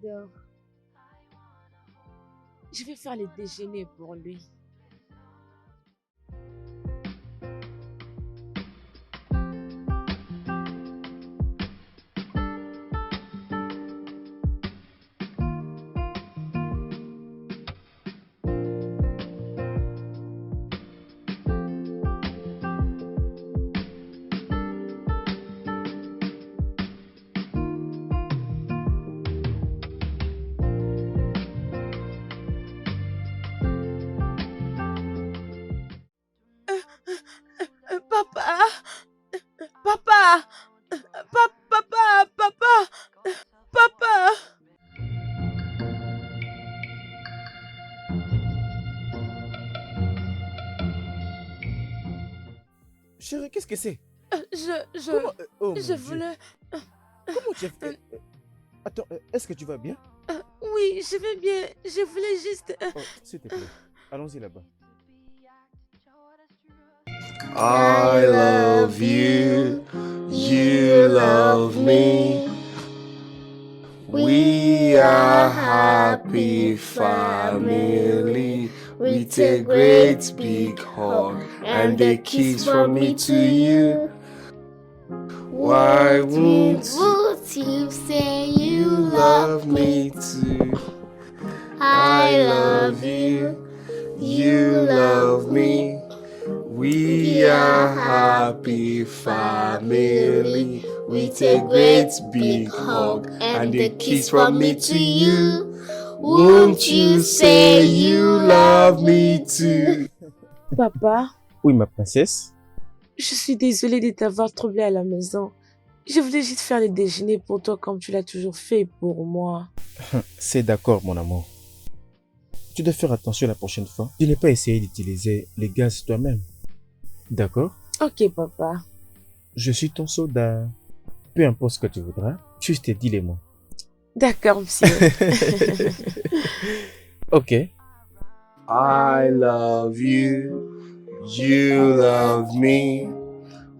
dort. Je vais faire le déjeuner pour lui. Papa! Papa! Papa! Papa! Chérie, qu'est-ce que c'est? Je, Comment oh je mon Dieu. voulais... Comment tu as fait? Attends, est-ce que tu vas bien? Oui, je vais bien. Je voulais juste... Oh, s'il te plaît. Allons-y là-bas. I love you, you love me. We are happy family with a great big hug and a kiss from me to you. Why won't you say you love me too? I love you, you love me. We are happy family with a great big hug and a kiss from me to you. Won't you say you love me too? Papa, Oui, ma princesse. je suis désolée de t'avoir troublé à la maison. Je voulais juste faire le déjeuner pour toi comme tu l'as toujours fait pour moi. C'est d'accord, mon amour. Tu dois faire attention la prochaine fois. Tu n'as pas essayé d'utiliser les gaz toi-même. D'accord? Ok, papa. Je suis ton soldat. Peu importe ce que tu voudras, juste dis les mots. D'accord, monsieur. Ok. I love you, you love me.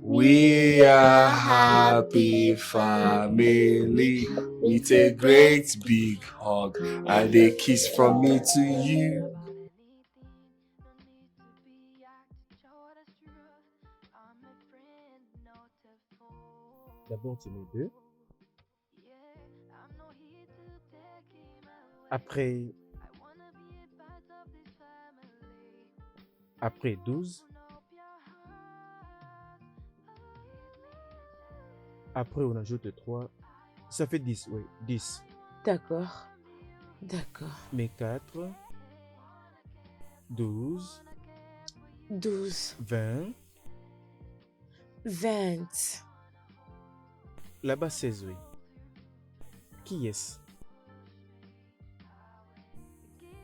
We are happy family with a great big hug and a kiss from me to you. D'abord, tu mets 2. Après 12. Après, on ajoute 3. Ça fait 10, oui, 10. D'accord. D'accord. Mais 4, 12, 12, 20. 20. Là-bas, 16, oui. Qui est-ce?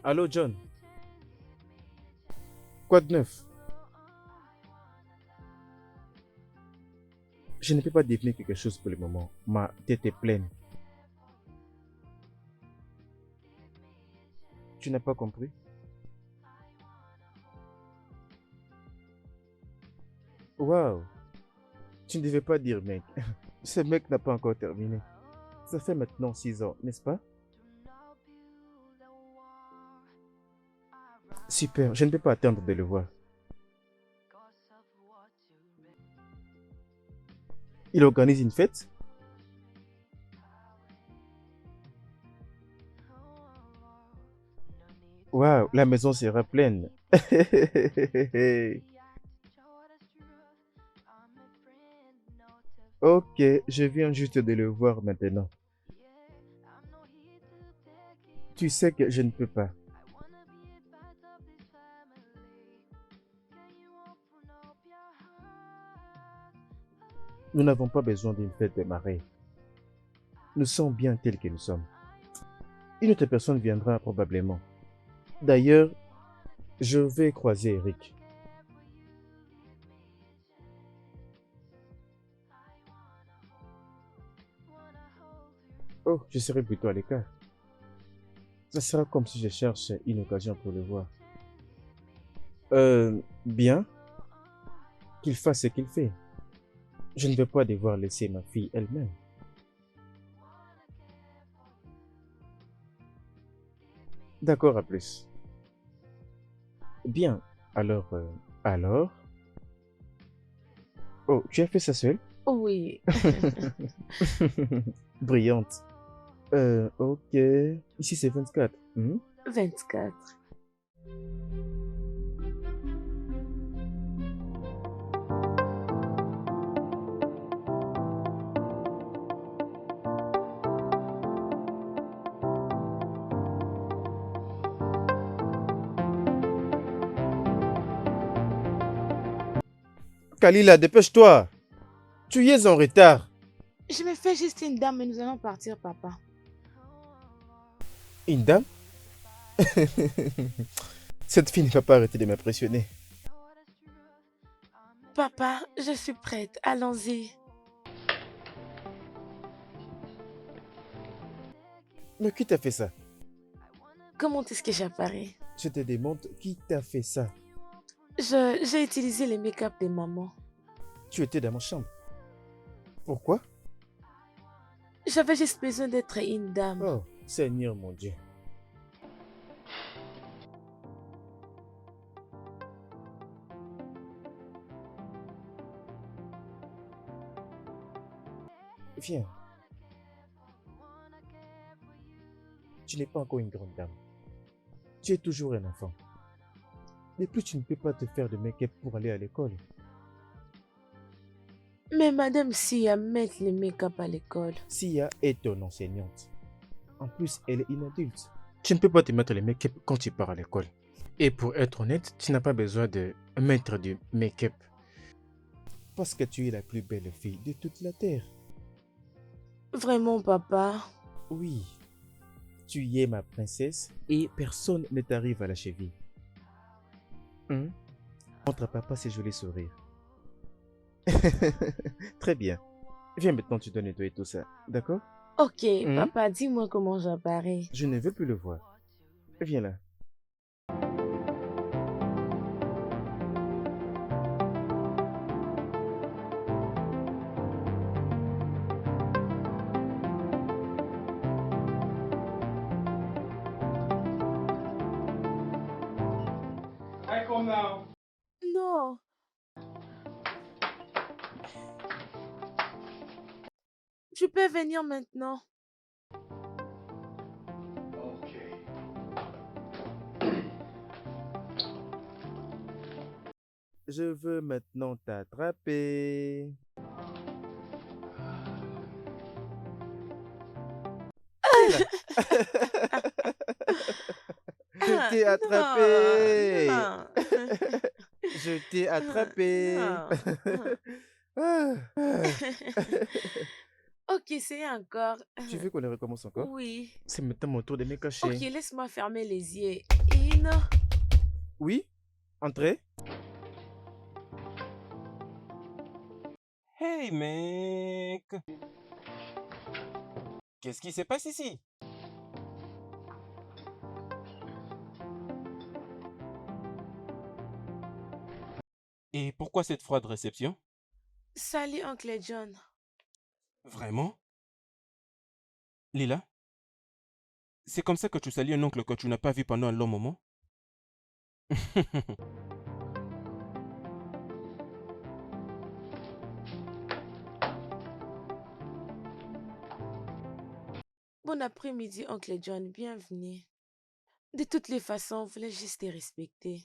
Allô, John? Quoi de neuf? Je ne peux pas deviner quelque chose pour le moment. Ma tête est pleine. Tu n'as pas compris? Waouh! Tu ne devais pas dire mec. Ce mec n'a pas encore terminé. Ça fait maintenant 6 ans, n'est-ce pas? Super, je ne peux pas attendre de le voir. Il organise une fête? Waouh, la maison sera pleine. Ok, je viens juste de le voir maintenant. Tu sais que je ne peux pas. Nous n'avons pas besoin d'une fête de marée. Nous sommes bien tels que nous sommes. Une autre personne viendra probablement. D'ailleurs, je vais croiser Eric. Oh, je serai plutôt à l'écart. Ça sera comme si je cherche une occasion pour le voir. Bien. Qu'il fasse ce qu'il fait. Je ne vais pas devoir laisser ma fille elle-même. D'accord, à plus. Bien, alors... Oh, tu as fait ça seul? Oui, Brillante. Ok. Ici, c'est 24. 24. Kalila, dépêche-toi. Tu es en retard. Je me fais juste une dame et nous allons partir, papa. Une dame? Cette fille ne va pas arrêter de m'impressionner. Papa, je suis prête. Allons-y. Mais qui t'a fait ça? Comment est-ce que j'apparais? Je te demande qui t'a fait ça. J'ai utilisé les make-up de maman. Tu étais dans ma chambre. Pourquoi? J'avais juste besoin d'être une dame. Oh, Seigneur mon Dieu. Viens. Tu n'es pas encore une grande dame. Tu es toujours un enfant. Et plus tu ne peux pas te faire de make-up pour aller à l'école. Mais madame Sia met les make-up à l'école. Sia est ton enseignante. En plus, elle est une adulte. Tu ne peux pas te mettre le make-up quand tu pars à l'école. Et pour être honnête, tu n'as pas besoin de mettre du make-up. Parce que tu es la plus belle fille de toute la terre. Vraiment, papa? Oui, tu y es ma princesse et personne ne t'arrive à la cheville. Montre à papa ces jolis sourires. Très bien. Viens maintenant, tu dois nettoyer tout ça, d'accord? Ok, papa, dis-moi comment j'apparais. Je ne veux plus le voir. Viens là. I come now. Non. Tu peux venir maintenant. Okay. Je veux maintenant t'attraper. Je t'ai attrapé. Non. Je t'ai attrapé. Ok, c'est encore. Tu veux qu'on le recommence encore? Oui. C'est maintenant mon tour de me cacher. Ok, laisse-moi fermer les yeux. Et non. Oui? Entrez. Hey mec! Qu'est-ce qui se passe ici? Et pourquoi cette froide réception? Salut, oncle John. Vraiment? Lila? C'est comme ça que tu salis un oncle que tu n'as pas vu pendant un long moment? Bon après-midi, oncle John. Bienvenue. De toutes les façons, on voulait juste te respecter.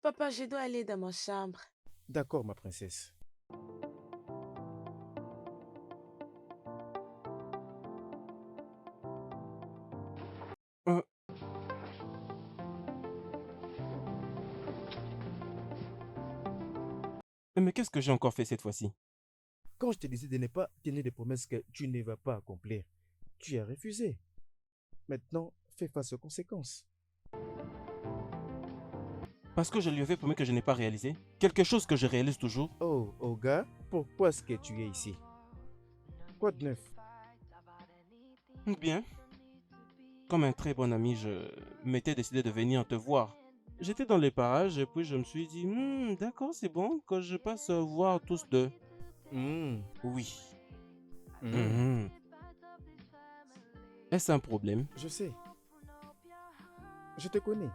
Papa, je dois aller dans ma chambre. D'accord, ma princesse. Euh, Mais qu'est-ce que j'ai encore fait cette fois-ci? Quand je te disais de ne pas tenir des promesses que tu ne vas pas accomplir, tu as refusé. Maintenant, fais face aux conséquences. Parce que je lui avais promis que je n'ai pas réalisé. Quelque chose que je réalise toujours. Oh, Oga, pourquoi est-ce que tu es ici? Quoi de neuf? Bien. Comme un très bon ami, je m'étais décidé de venir te voir. J'étais dans les parages et puis je me suis dit, d'accord, c'est bon que je passe voir tous deux. Oui. Hmm. Est-ce un problème? Je sais. Je te connais.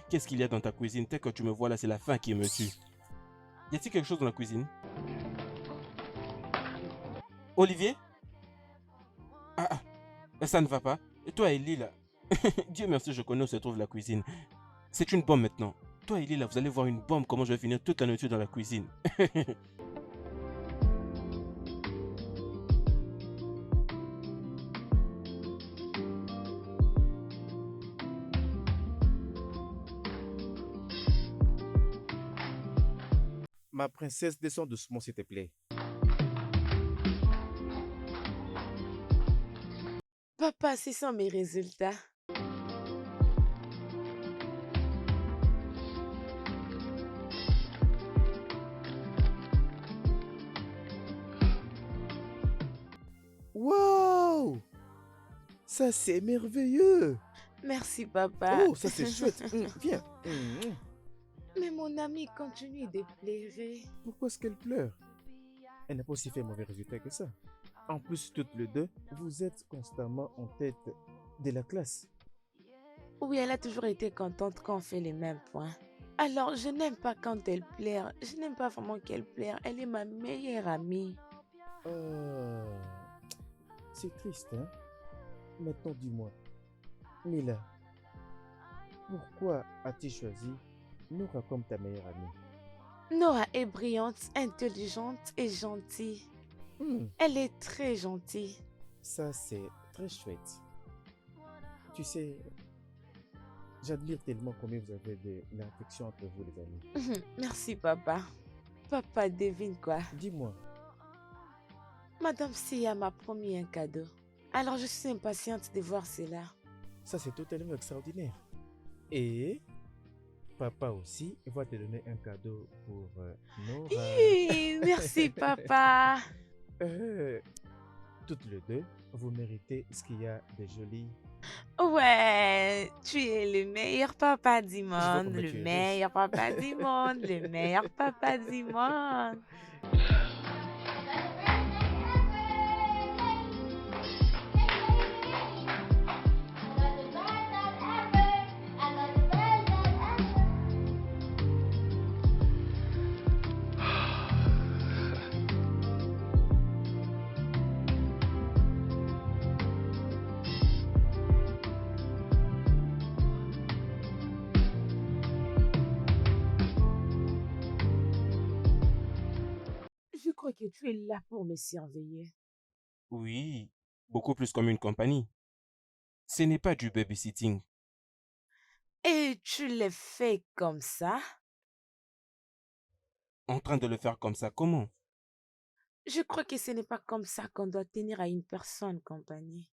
Qu'est-ce qu'il y a dans ta cuisine? Tel que tu me vois là, c'est la faim qui me tue. Y a-t-il quelque chose dans la cuisine? Olivier? Ça ne va pas. Et toi, Ellie, là? Dieu merci, je connais où se trouve la cuisine. C'est une bombe maintenant. Toi, Ellie, là, vous allez voir une bombe, comment je vais finir toute la nourriture dans la cuisine. Ma princesse, descends doucement, s'il te plaît. Papa, c'est ça mes résultats. Waouh! Ça, c'est merveilleux. Merci, papa. Oh, ça, c'est chouette. Viens. Mais mon amie continue de pleurer. Pourquoi est-ce qu'elle pleure? Elle n'a pas aussi fait mauvais résultat que ça. En plus, toutes les deux, vous êtes constamment en tête de la classe. Oui, elle a toujours été contente quand on fait les mêmes points. Alors, je n'aime pas quand elle pleure. Je n'aime pas vraiment qu'elle pleure. Elle est ma meilleure amie. C'est triste, hein? Maintenant, dis-moi, Mila, pourquoi as-tu choisi Nora comme ta meilleure amie? Nora est brillante, intelligente et gentille. Elle est très gentille. Ça, c'est très chouette. Tu sais, j'admire tellement combien vous avez de l'affection entre vous, les amis. Merci, papa. Papa, devine quoi? Dis-moi. Madame Sia m'a promis un cadeau. Alors, je suis impatiente de voir cela. Ça, c'est totalement extraordinaire. Et papa aussi va te donner un cadeau pour Nora. Merci, papa. Toutes les deux, vous méritez ce qu'il y a de joli. Ouais, tu es le meilleur papa du Je vois monde, combien le tu es meilleur papa du monde, le meilleur papa du monde. Je crois que tu es là pour me surveiller. Oui, beaucoup plus comme une compagnie. Ce n'est pas du babysitting. Et tu le fais comme ça? En train de le faire comme ça, comment? Je crois que ce n'est pas comme ça qu'on doit tenir à une personne compagnie.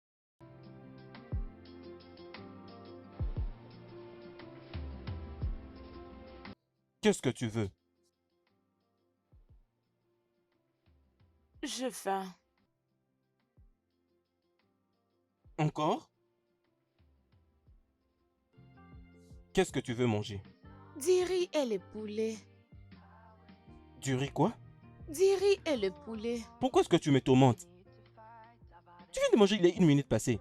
Qu'est-ce que tu veux? Je faim. Encore? Qu'est-ce que tu veux manger? Du riz et le poulet. Du riz quoi? Du riz et le poulet. Pourquoi est-ce que tu me tourmentes? Tu viens de manger il y a 1 minute passée.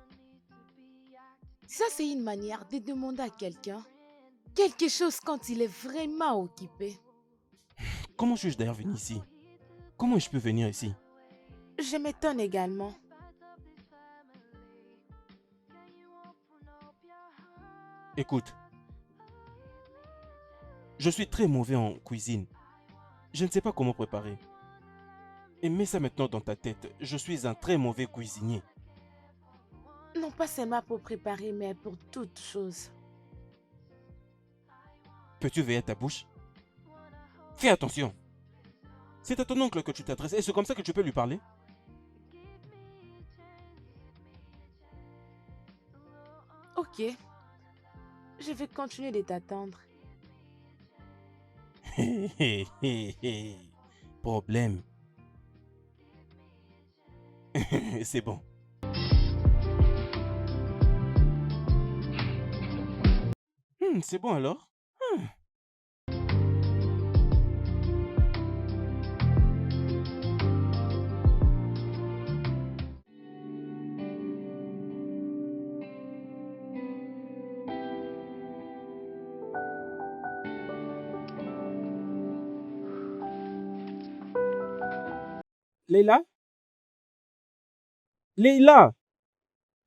Ça, c'est une manière de demander à quelqu'un quelque chose quand il est vraiment occupé. Comment suis-je d'ailleurs venu ici? Comment je peux venir ici? Je m'étonne également. Écoute, je suis très mauvais en cuisine. Je ne sais pas comment préparer. Et mets ça maintenant dans ta tête. Je suis un très mauvais cuisinier. Non pas seulement pour préparer, mais pour toute chose. Peux-tu veiller à ta bouche? Fais attention. C'est à ton oncle que tu t'adresses et c'est comme ça que tu peux lui parler? Ok. Je vais continuer de t'attendre. Problème. C'est bon. C'est bon alors? Leila? Leila!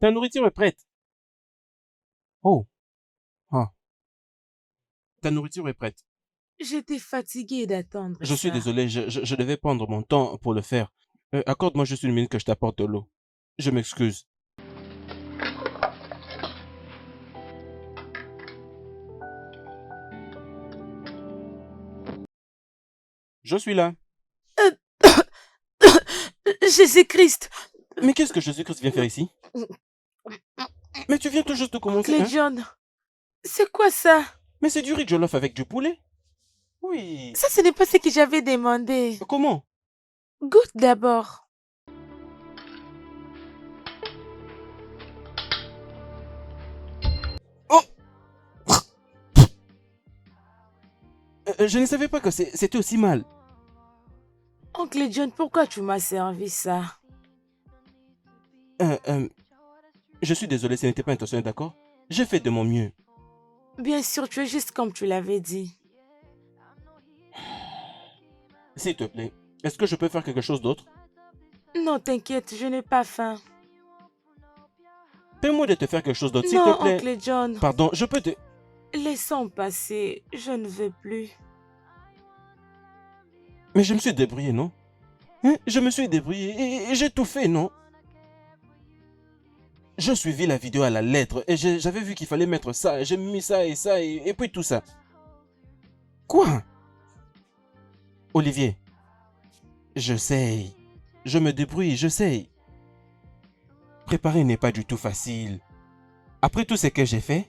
Ta nourriture est prête. Oh. Ah. Ta nourriture est prête. J'étais fatiguée d'attendre Je suis ça. désolé, je devais prendre mon temps pour le faire. Accorde-moi juste une minute que je t'apporte de l'eau. Je m'excuse. Je suis là. Jésus-Christ! Mais qu'est-ce que Jésus-Christ vient faire ici? Mais tu viens tout juste de commencer, Oncle hein? John, c'est quoi ça? Mais c'est du riz jollof avec du poulet. Oui. Ça, ce n'est pas ce que j'avais demandé. Comment? Goûte d'abord. Oh! Je ne savais pas que c'était aussi mal. Oncle John, pourquoi tu m'as servi ça? Euh, euh, je suis désolé, ce n'était pas intentionnel, d'accord? J'ai fait de mon mieux. Bien sûr, tu es juste comme tu l'avais dit. S'il te plaît, est-ce que je peux faire quelque chose d'autre? Non, t'inquiète, je n'ai pas faim. Permets-moi de te faire quelque chose d'autre, s'il Non, te plaît. Oncle John, Pardon, je peux te... laissons passer. Je ne veux plus. Mais je me suis débrouillé, non? Hein? Je me suis débrouillé et j'ai tout fait, non? Je suivi la vidéo à la lettre et j'avais vu qu'il fallait mettre ça. J'ai mis ça et puis tout ça. Quoi? Olivier, je sais. Je me débrouille, je sais. Préparer n'est pas du tout facile. Après tout ce que j'ai fait,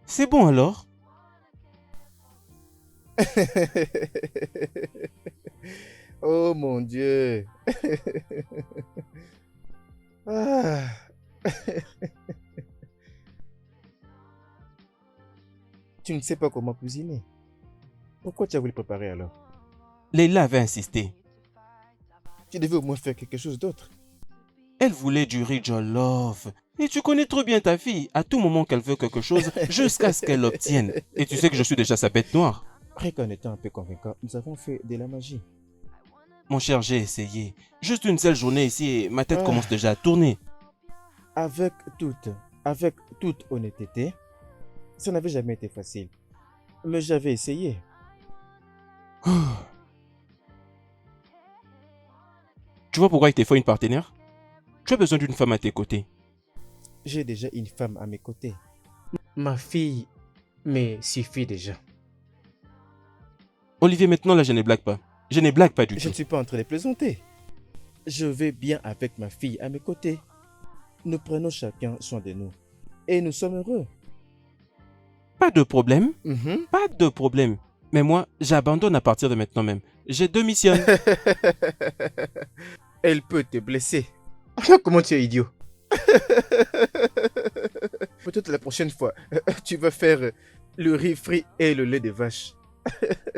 c'est bon alors? Oh mon Dieu. Ah. Tu ne sais pas comment cuisiner. Pourquoi tu as voulu préparer alors? Leila avait insisté. Tu devais au moins faire quelque chose d'autre. Elle voulait du riz jollof. Et tu connais trop bien ta fille. À tout moment qu'elle veut quelque chose, jusqu'à ce qu'elle l'obtienne. Et tu sais que je suis déjà sa bête noire. Rien qu'en étant un peu convaincant, nous avons fait de la magie. Mon cher, j'ai essayé. Juste une seule journée ici et ma tête Ah. commence déjà à tourner. Avec toute honnêteté, ça n'avait jamais été facile. Mais j'avais essayé. Tu vois pourquoi il te faut une partenaire? Tu as besoin d'une femme à tes côtés. J'ai déjà une femme à mes côtés. Ma fille me suffit déjà. Olivier, maintenant là, je ne blague pas. Je ne blague pas du Je tout. ne suis pas en train de plaisanter. Je vais bien avec ma fille à mes côtés. Nous prenons chacun soin de nous. Et nous sommes heureux. Pas de problème. Mhm. Pas de problème. Mais moi, j'abandonne à partir de maintenant même. J'ai deux missions. Elle peut te blesser. Regarde comment tu es idiot. Peut-être la prochaine fois, tu vas faire le riz frit et le lait de vache.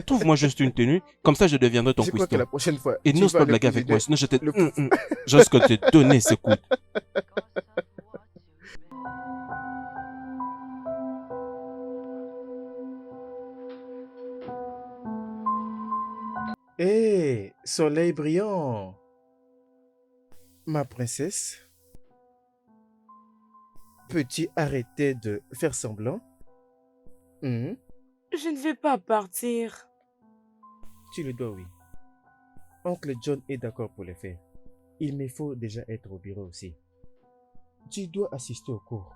Trouve-moi juste une tenue, comme ça je deviendrai ton Je crois que cuistot. la prochaine fois, Et tu n'ose vas pas le blaguer avec cuisiner. moi, sinon je te... Le- Je risque de te donner ce coup. Hé, soleil brillant. Ma princesse, peux-tu arrêter de faire semblant? Mhm. Je ne vais pas partir. Tu le dois, oui. Oncle John est d'accord pour le faire. Il me faut déjà être au bureau aussi. Tu dois assister au cours.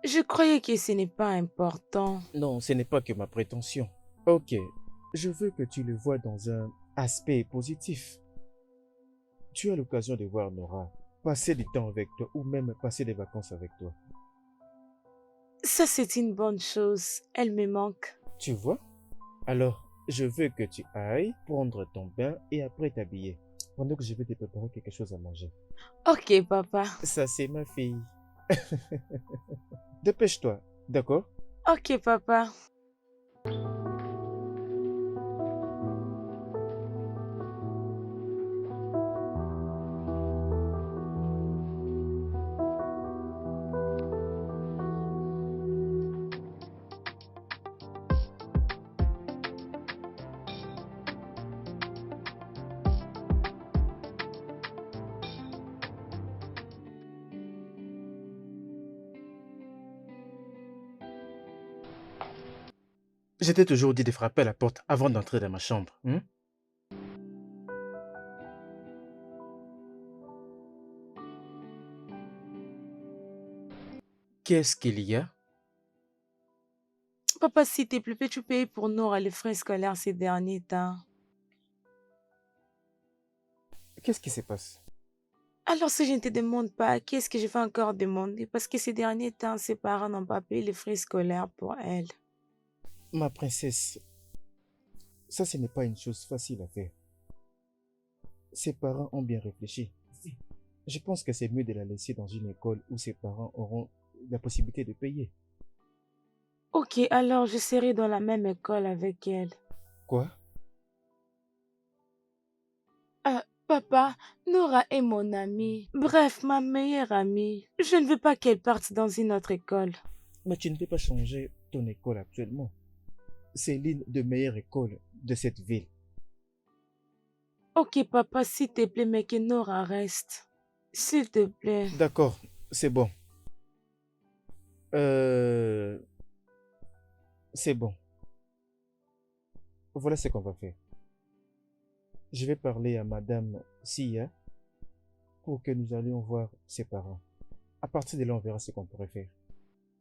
Je croyais que ce n'est pas important. Non, ce n'est pas que ma prétention. Ok, je veux que tu le vois dans un aspect positif. Tu as l'occasion de voir Nora, passer du temps avec toi ou même passer des vacances avec toi. Ça, c'est une bonne chose. Elle me manque. Tu vois? Alors, je veux que tu ailles prendre ton bain et après t'habiller. Pendant que je vais te préparer quelque chose à manger. Ok, papa. Ça, c'est ma fille. Dépêche-toi, d'accord? Ok, papa. Je t'ai toujours dit de frapper à la porte avant d'entrer dans ma chambre. Qu'est-ce qu'il y a? Papa, s'il te plaît, peux-tu payer pour Nora les frais scolaires ces derniers temps? Qu'est-ce qui se passe? Alors, si je ne te demande pas, qu'est-ce que je vais encore demander? Parce que ces derniers temps, ses parents n'ont pas payé les frais scolaires pour elle. Ma princesse, ça ce n'est pas une chose facile à faire. Ses parents ont bien réfléchi. Je pense que c'est mieux de la laisser dans une école où ses parents auront la possibilité de payer. Ok, alors je serai dans la même école avec elle. Quoi? Papa, Nora est mon amie. Bref, ma meilleure amie. Je ne veux pas qu'elle parte dans une autre école. Mais tu ne peux pas changer ton école actuellement. C'est l'une des meilleures écoles de cette ville. Ok, papa, s'il te plaît, mais que Nora reste. S'il te plaît. D'accord, c'est bon. C'est bon. Voilà ce qu'on va faire. Je vais parler à Madame Sia pour que nous allions voir ses parents. À partir de là, on verra ce qu'on pourrait faire.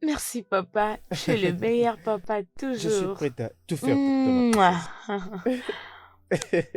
Merci, papa. Tu es le meilleur papa Je suis toujours. prête à tout faire pour toi, ma Mouah. princesse.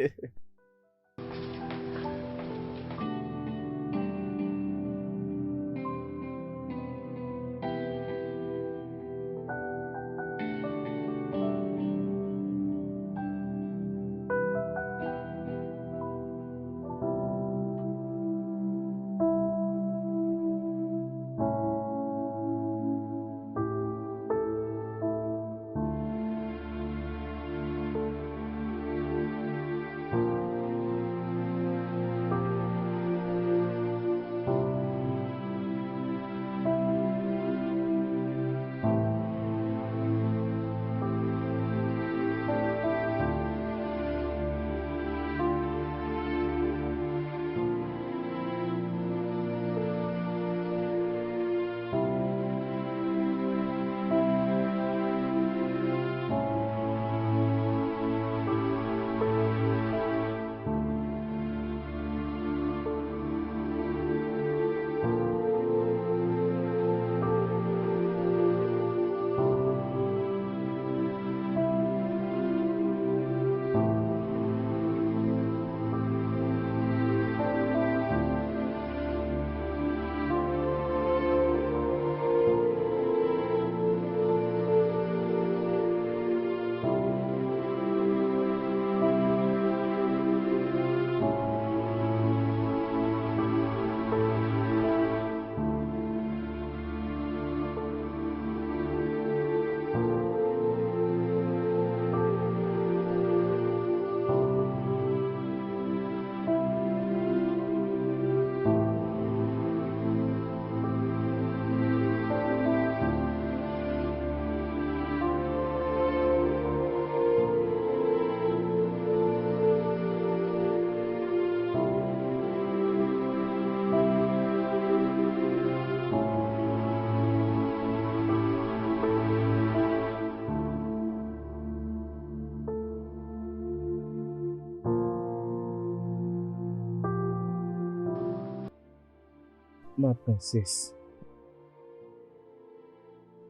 Ma princesse,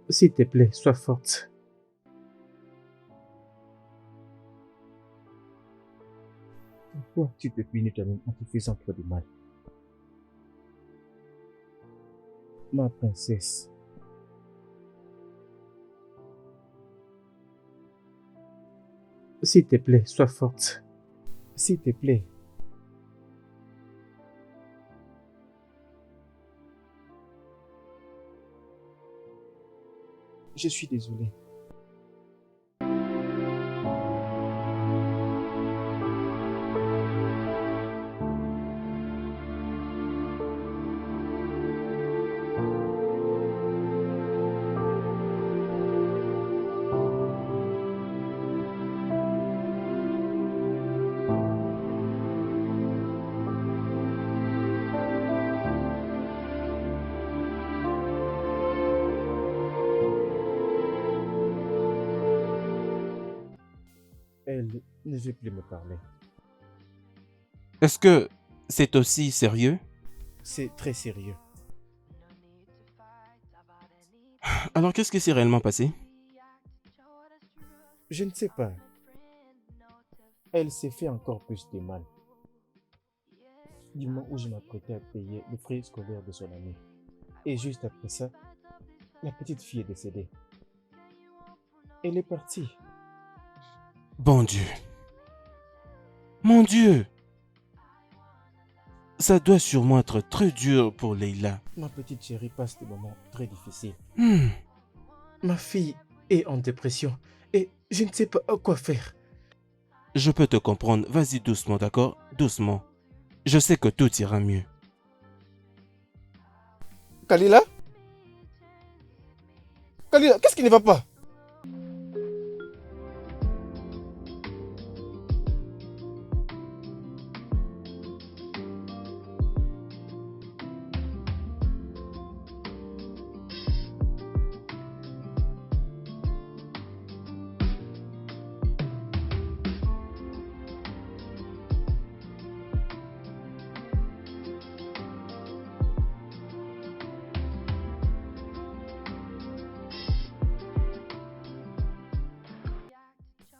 s'il te plaît, sois forte. Pourquoi tu te punis toi-même en te faisant trop de mal? Ma princesse, s'il te plaît, sois forte. S'il te plaît. Je suis désolé. Elle ne veut plus me parler. Est-ce que c'est aussi sérieux? C'est très sérieux. Alors qu'est-ce qui s'est réellement passé? Je ne sais pas. Elle s'est fait encore plus de mal. Du moment où je m'apprêtais à payer les frais scolaires de son ami. Et juste après ça, la petite fille est décédée. Elle est partie. Bon Dieu. Mon Dieu. Ça doit sûrement être très dur pour Leila. Ma petite chérie passe des moments très difficiles. Hmm. Ma fille est en dépression et je ne sais pas quoi faire. Je peux te comprendre. Vas-y doucement, d'accord? Doucement. Je sais que tout ira mieux. Kalila? Kalila, qu'est-ce qui ne va pas?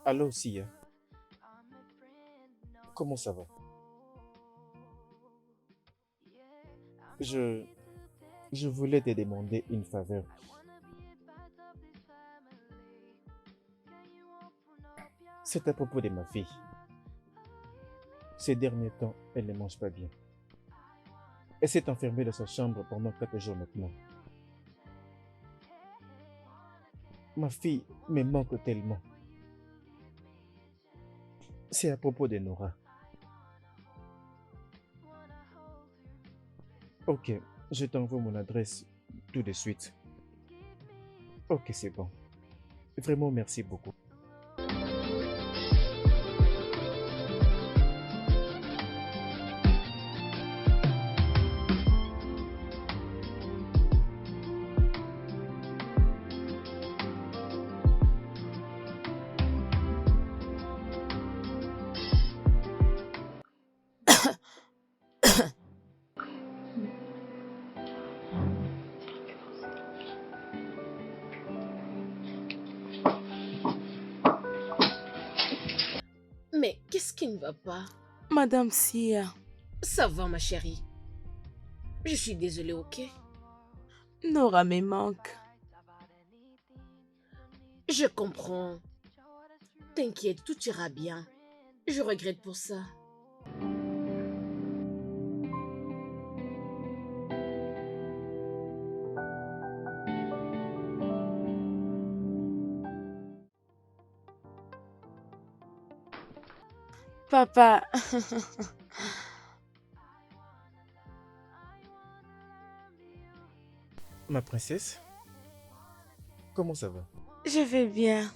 Allô, Sia. Comment ça va? Je voulais te demander une faveur. C'est à propos de ma fille. Ces derniers temps, elle ne mange pas bien. Elle s'est enfermée dans sa chambre pendant 4 jours maintenant. Ma fille me manque tellement. C'est à propos de Nora. Ok, je t'envoie mon adresse tout de suite. Ok, c'est bon. Vraiment, merci beaucoup. Mais qu'est-ce qui ne va pas? Madame Sia, Ça va, ma chérie. Je suis désolée, ok? Nora me manque. Je comprends. T'inquiète, tout ira bien. Je regrette pour ça. Papa, Ma princesse, comment ça va? je vais bien.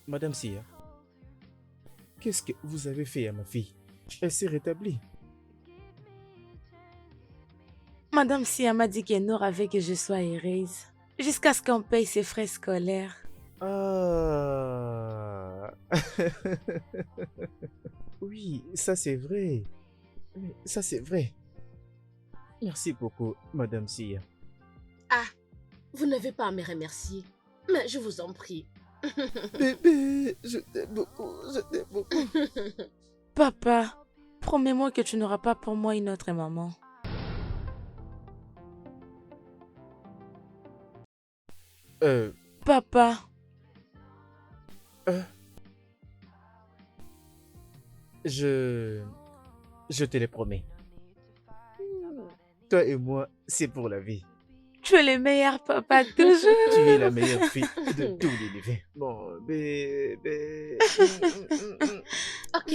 Madame Sia, qu'est-ce que vous avez fait à ma fille? Elle s'est rétablie. Madame Sia m'a dit que Nora veut que je sois heureuse. Jusqu'à ce qu'on paye ses frais scolaires. Ah. Oui, ça c'est vrai. Ça c'est vrai. Merci beaucoup, Madame Sia. Ah, vous n'avez pas à me remercier. Mais je vous en prie. Bébé, je t'aime beaucoup, je t'aime beaucoup. Papa, promets-moi que tu n'auras pas pour moi une autre maman. Papa, Je te le promets. Toi et moi, c'est pour la vie. tu es le meilleur papa Tu toujours. es la meilleure fille de tout l'univers. Mon bébé. Ok,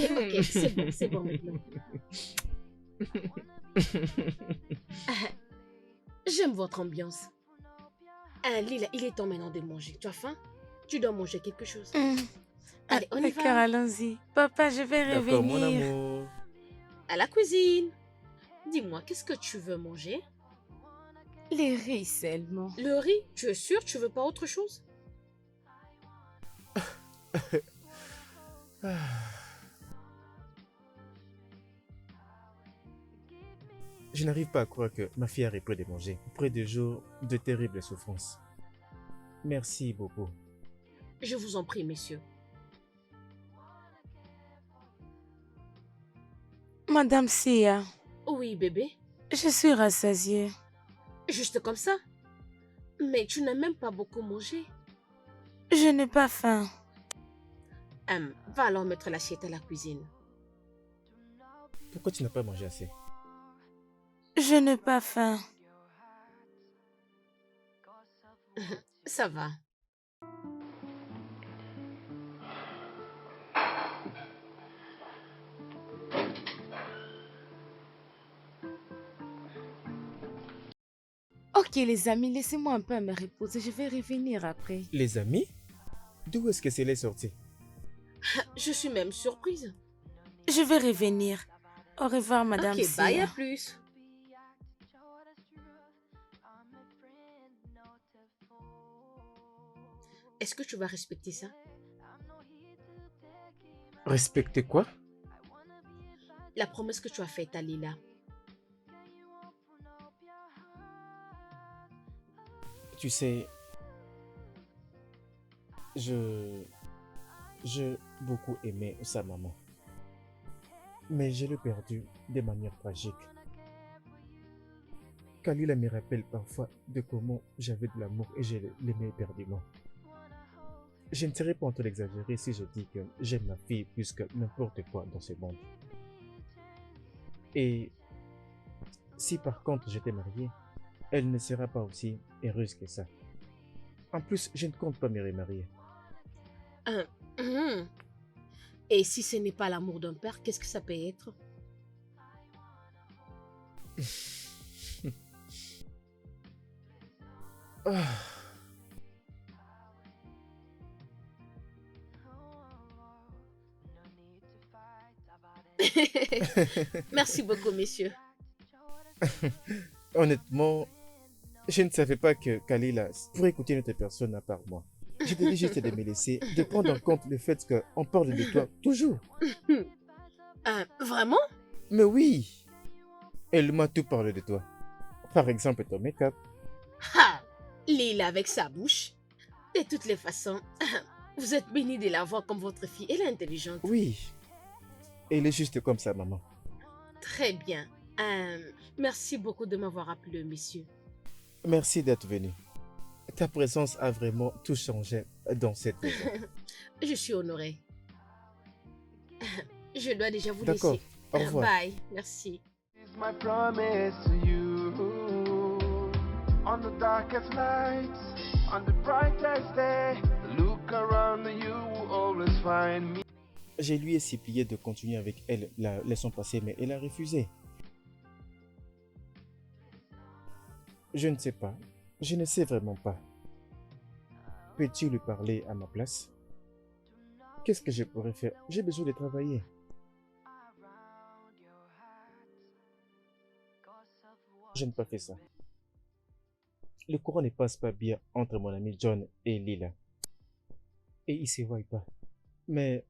c'est bon maintenant. J'aime votre ambiance. Lila, il est temps maintenant de manger. Tu as faim? Tu dois manger quelque chose. Allez, on y D'accord, va. allons-y. Papa, je vais D'accord, mon revenir. amour. À la cuisine. Dis-moi, qu'est-ce que tu veux manger? Les riz seulement. Le riz, tu es sûr, tu veux pas autre chose? Je n'arrive pas à croire que ma fille a repris de manger après des jours de terribles souffrances. Merci beaucoup. Je vous en prie, messieurs. Madame Sia, Oui, bébé. je suis rassasiée. Juste comme ça. Mais tu n'as même pas beaucoup mangé. Je n'ai pas faim. Va alors mettre l'assiette à la cuisine. Pourquoi tu n'as pas mangé assez? Je n'ai pas faim. Ça va. Ok les amis, laissez-moi un peu me reposer. Je vais revenir après. Les amis? D'où est-ce que c'est sorti? Je suis même surprise. Je vais revenir. Au revoir, Madame Ok, Sia. bye, à plus. Est-ce que tu vas respecter ça? Respecter quoi? La promesse que tu as faite à Lila. Tu sais, j'ai beaucoup aimé sa maman. Mais je l'ai perdue de manière tragique. Kalila me rappelle parfois de comment j'avais de l'amour et je l'aimais éperdument. Je ne serais pas en train d'exagérer si je dis que j'aime ma fille plus que n'importe quoi dans ce monde. Et si par contre j'étais marié, elle ne sera pas aussi heureuse que ça. En plus, je ne compte pas me remarier. Et si ce n'est pas l'amour d'un père, qu'est-ce que ça peut être? Merci beaucoup, messieurs. Honnêtement, je ne savais pas que Kalila pourrait écouter une autre personne à part moi. Je te dis juste de me laisser, de prendre en compte le fait qu'on parle de toi toujours. Vraiment? Mais oui, elle m'a tout parlé de toi. Par exemple, ton make-up. Ha! Lila avec sa bouche. De toutes les façons, vous êtes bénie de la voir comme votre fille. Elle est intelligente. Oui, elle est juste comme ça, maman. Très bien. Merci beaucoup de m'avoir appelé, messieurs. Merci d'être venu. Ta présence a vraiment tout changé dans cette maison. Je suis honorée. Je dois déjà vous D'accord, laisser. au revoir. Bye, merci. It's my promise to you. On the darkest nights, on the brightest day, look around you will always find me. Je lui ai supplié de continuer avec elle la leçon passée, mais elle a refusé. Je ne sais pas. Je ne sais vraiment pas. Peux-tu lui parler à ma place? Qu'est-ce que je pourrais faire? J'ai besoin de travailler. Je n'ai pas fait ça. Le courant ne passe pas bien entre mon ami John et Lila. Et ils ne se voient pas. Mais,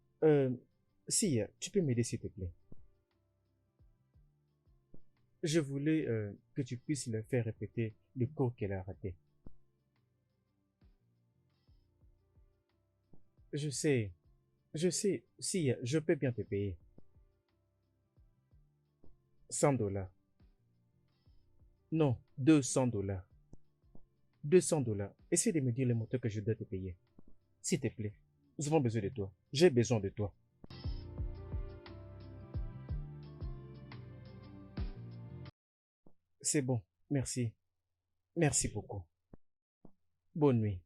si, tu peux m'aider s'il te plaît. Je voulais que tu puisses leur faire répéter le cours qu'elle a raté. Je sais, si, je peux bien te payer. 100 $. Non, 200 $. 200 $. Essaie de me dire le montant que je dois te payer. S'il te plaît, nous avons besoin de toi. J'ai besoin de toi. C'est bon, merci. Merci beaucoup. Bonne nuit.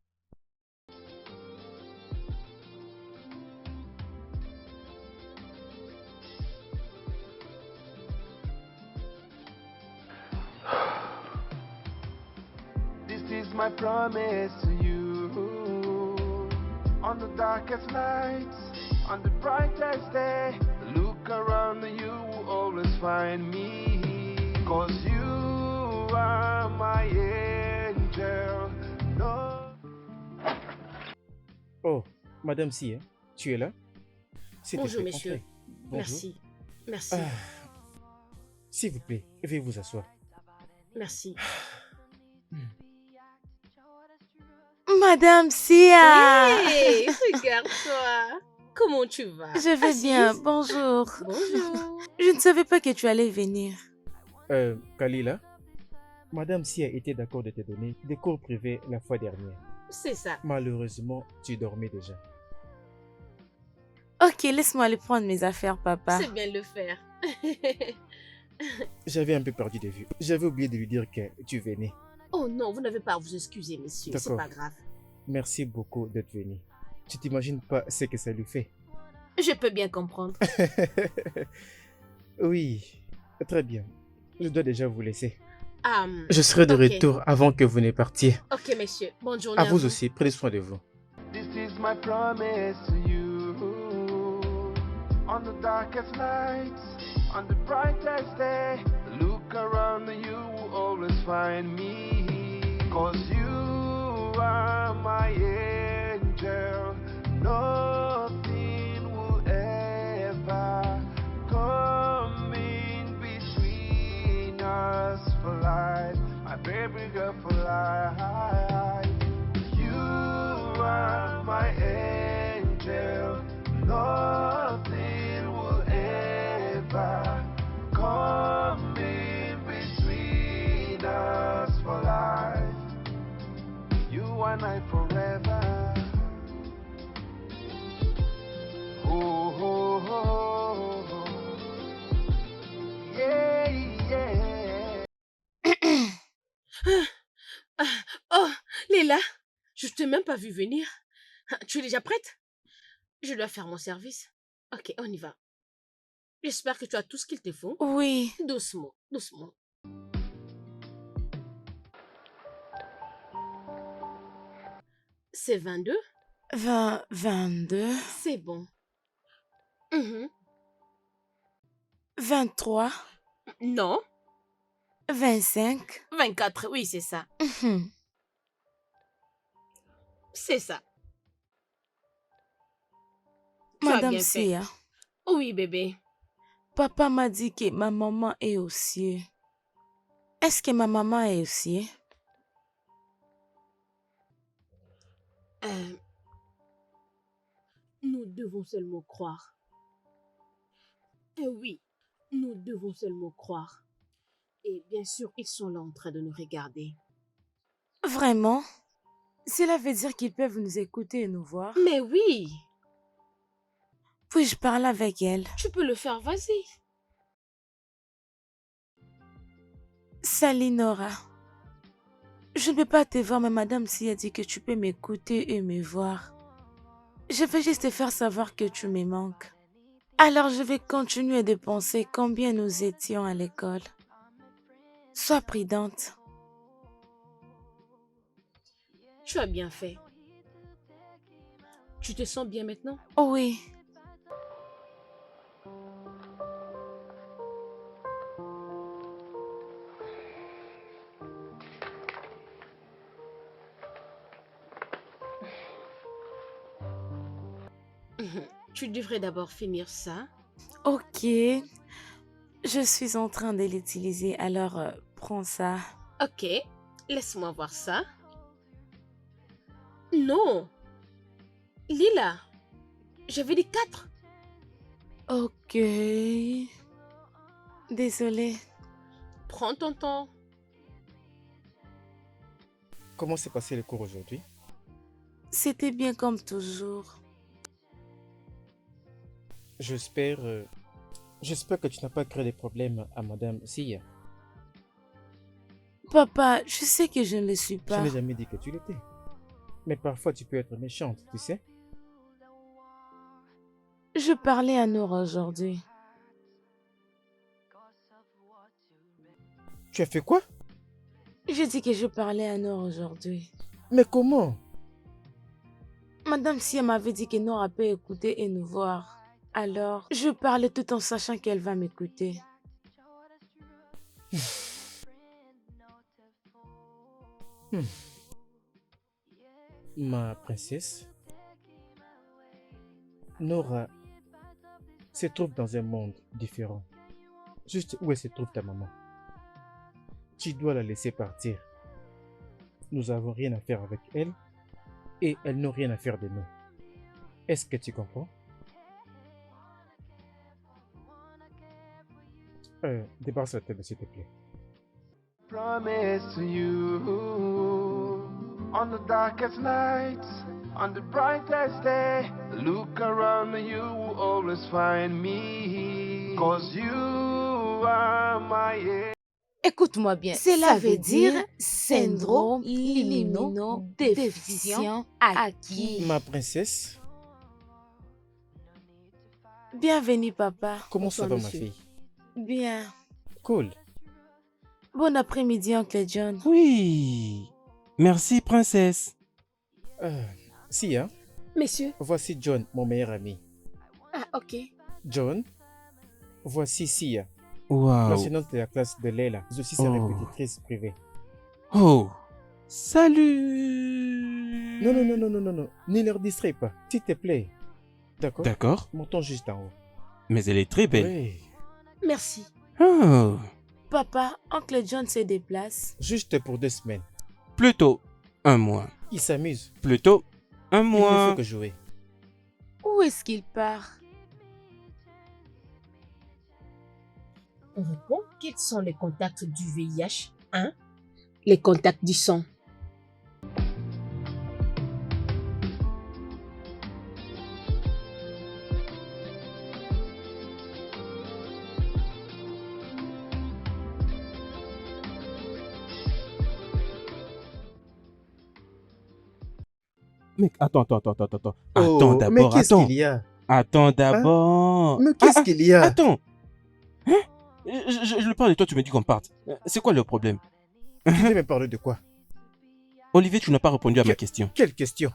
This is my promise to you. On the darkest nights, on the brightest day, look around you will always find me. 'Cause you are my Oh, Madame Sia, tu es là? S'il te Bonjour, plaît, messieurs. entrez. Bonjour. Merci. Merci. Ah, s'il vous plaît, veuillez vous asseoir. Merci. Madame Sia! Hey, regarde-toi. Comment tu vas? Je vais bien, Assise. bonjour. Bonjour. Je ne savais pas que tu allais venir. Kalila, Madame Sia était d'accord de te donner des cours privés la fois dernière. C'est ça. Malheureusement, tu dormais déjà. Ok, laisse-moi aller prendre mes affaires, papa. C'est bien de le faire. J'avais un peu perdu de vue. J'avais oublié de lui dire que tu venais. Oh non, vous n'avez pas à vous excuser, messieurs. C'est D'accord. pas grave. Merci beaucoup d'être venu. Tu t'imagines pas ce que ça lui fait. Je peux bien comprendre. Oui, très bien. Je dois déjà vous laisser. Um, Je serai de ok. retour avant que vous ne partiez. Ok, messieurs. Bonne journée À vous aussi, prenez soin de vous. This is my promise to you. On the darkest nights, on the brightest day, look around and you will always find me. 'Cause you are my angel. Nothing will ever come in between us for life. My baby girl for life. You are my angel. Nothing will ever come in between us for life. You and I forever. Oh, oh, oh, oh. Yeah, yeah. Oh, Léla, je t'ai même pas vu venir. Tu es déjà prête? Je dois faire mon service. Ok, on y va. J'espère que tu as tout ce qu'il te faut. Oui. Doucement, doucement. C'est 22? 22, C'est bon. Mhm. 23, Non, 25. 24, oui, c'est ça. Mhm. C'est ça. Tu as Madame bien fait. Sia, Oui, bébé. papa m'a dit que ma maman est aux cieux. Est-ce que ma maman est aux cieux? Euh, nous devons seulement croire. Oui, nous devons seulement croire. Et bien sûr, ils sont là en train de nous regarder. Vraiment? Cela veut dire qu'ils peuvent nous écouter et nous voir. Mais oui, Puis-je parler avec elle? tu peux le faire, vas-y. Salut Nora. Je ne peux pas te voir, mais Madame Si a dit que tu peux m'écouter et me voir. Je veux juste te faire savoir que tu me manques. Alors je vais continuer de penser combien nous étions à l'école. Sois prudente. Tu as bien fait. Tu te sens bien maintenant? Oui. Tu devrais d'abord finir ça. Ok. Je suis en train de l'utiliser, alors prends ça. Ok, laisse-moi voir ça. Non. Lila, j'avais dit 4. Ok. Désolée. Prends ton temps. Comment s'est passé le cours aujourd'hui? C'était bien comme toujours. J'espère que tu n'as pas créé des problèmes à Madame Sia. Papa, je sais que je ne le suis Je pas. n'ai jamais dit que tu l'étais. Mais parfois tu peux être méchante, tu sais. Je parlais à Nora aujourd'hui. Tu as fait quoi? J'ai dit que je parlais à Nora aujourd'hui. Mais comment? Madame Sia m'avait dit que Nora peut écouter et nous voir. Alors, je parlais tout en sachant qu'elle va m'écouter. Ma princesse, Nora se trouve dans un monde différent. Juste où elle se trouve ta maman. Tu dois la laisser partir. Nous n'avons rien à faire avec elle et elles n'ont rien à faire de nous. Est-ce que tu comprends? Débarrasse la tête, s'il te plaît. Promise to you on the darkest nights, on the brightest day. Look around you will always find me. Cause you are my Écoute-moi bien. Cela veut dire syndrome immunodéficient acquis. Ma princesse, Bienvenue, papa. comment ça va, ma monsieur. fille? Bien. Cool. Bon après-midi, oncle John. Oui. Merci, princesse. Sia, Messieurs. voici John, mon meilleur ami. Ah, ok. John, voici Sia, Waouh. l'enseignante de la classe de Leila, mais aussi sa Oh. répétitrice privée. Oh. Salut. Non, ne leur distrais pas, s'il te plaît. D'accord? D'accord. Montons juste en haut. Mais elle est très belle. Oui, Merci. Oh. Papa, oncle John se déplace. juste pour 2 semaines. Plutôt 1 mois. Il s'amuse. Plutôt 1 Il ne mois. fait que jouer. Où est-ce qu'il part? On répond. Quels sont les contacts du VIH? 1. Les contacts du sang. Mec, attends. Oh, Attends mais d'abord, qu'est-ce attends. qu'il y a? Attends d'abord. Mais qu'est-ce qu'il y a? Attends. Hein? Je parle et toi, tu me dis qu'on parte. C'est quoi le problème? Tu veux me parler de quoi? Olivier, tu n'as pas répondu à ma question. Quelle question?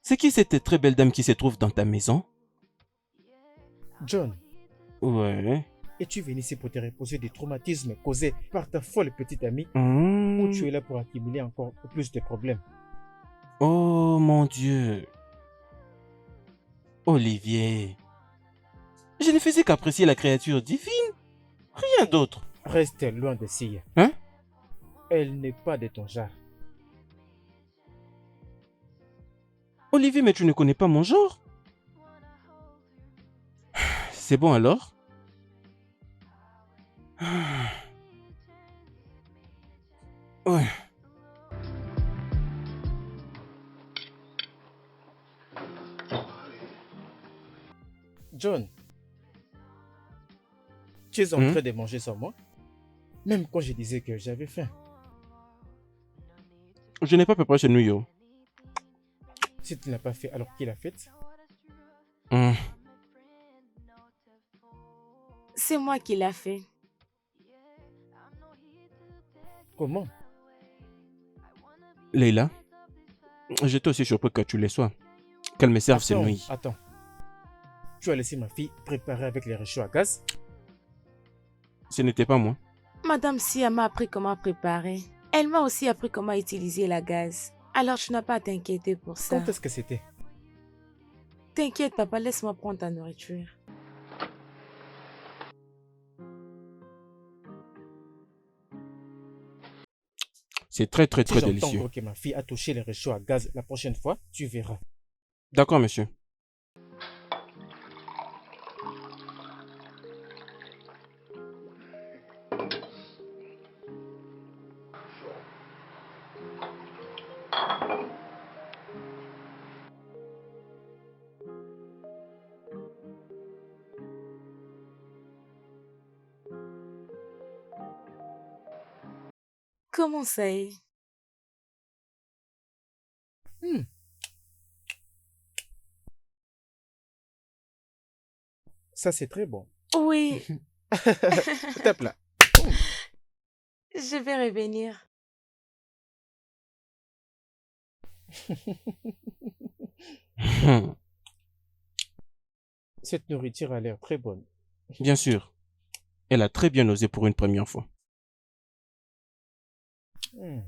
C'est qui cette très belle dame qui se trouve dans ta maison? John, Ouais. es-tu venu ici pour te reposer des traumatismes causés par ta folle petite amie Hmm. ou tu es là pour accumuler encore plus de problèmes? Oh mon Dieu. Olivier. Je ne faisais qu'apprécier la créature divine. Rien d'autre. Reste loin de Sia. Hein? Elle n'est pas de ton genre. Olivier, mais tu ne connais pas mon genre? C'est bon alors? Ouais. John, tu es en Hmm? train de manger sans moi? Même quand je disais que j'avais faim. Je n'ai pas préparé ce nouillot. Si tu n'as pas fait, alors qui l'a fait? Hmm. C'est moi qui l'a fait. Comment? Leila, j'étais aussi surpris que tu les sois. Qu'elle me serve ces nouilles. Attends. Tu as laissé ma fille préparer avec les réchauds à gaz? Ce n'était pas moi. Madame Sia m'a appris comment préparer. Elle m'a aussi appris comment utiliser la gaz. Alors tu n'as pas à t'inquiéter pour ça. Quand est-ce que c'était? T'inquiète papa, laisse-moi prendre ta nourriture. C'est très Si j'entends délicieux. encore que ma fille a touché les réchauds à gaz la prochaine fois, tu verras. D'accord, monsieur. Comment ça est? Ça, c'est très bon. Oui, Tape là. je vais revenir. Cette nourriture a l'air très bonne. Bien sûr. Elle a très bien osé pour une première fois. Hmm.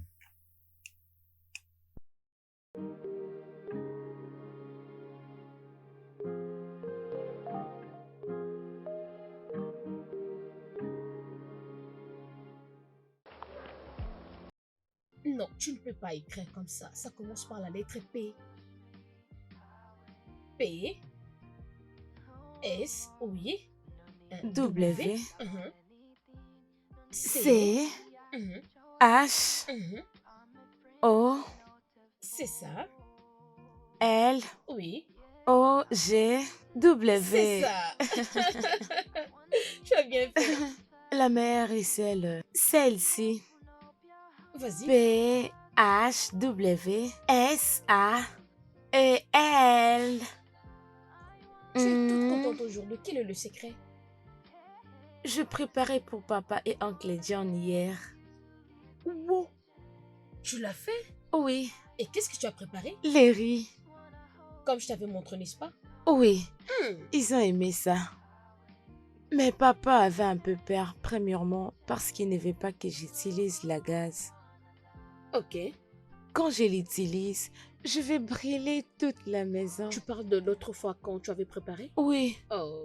Non, tu ne peux pas écrire comme ça. Ça commence par la lettre P. P. S. Oui. W. Mhm. C. Mhm. H. Mhm. O. C'est ça. L. Oui. O. G. W. C'est ça. Tu as bien fait. La meilleure est celle-ci. Vas-y. P. H. W. S. A. E. L. Tu es toute Hmm. contente aujourd'hui. Quel est le secret? Je préparais pour papa et oncle John hier. Wow. Tu l'as fait? Oui, Et qu'est-ce que tu as préparé? les riz. Comme je t'avais montré, n'est-ce pas? Oui, Hmm. ils ont aimé ça. Mais papa avait un peu peur, premièrement, parce qu'il ne veut pas que j'utilise la gaz. Ok. Quand je l'utilise, je vais brûler toute la maison. Tu parles de l'autre fois quand tu avais préparé? Oui, Oh.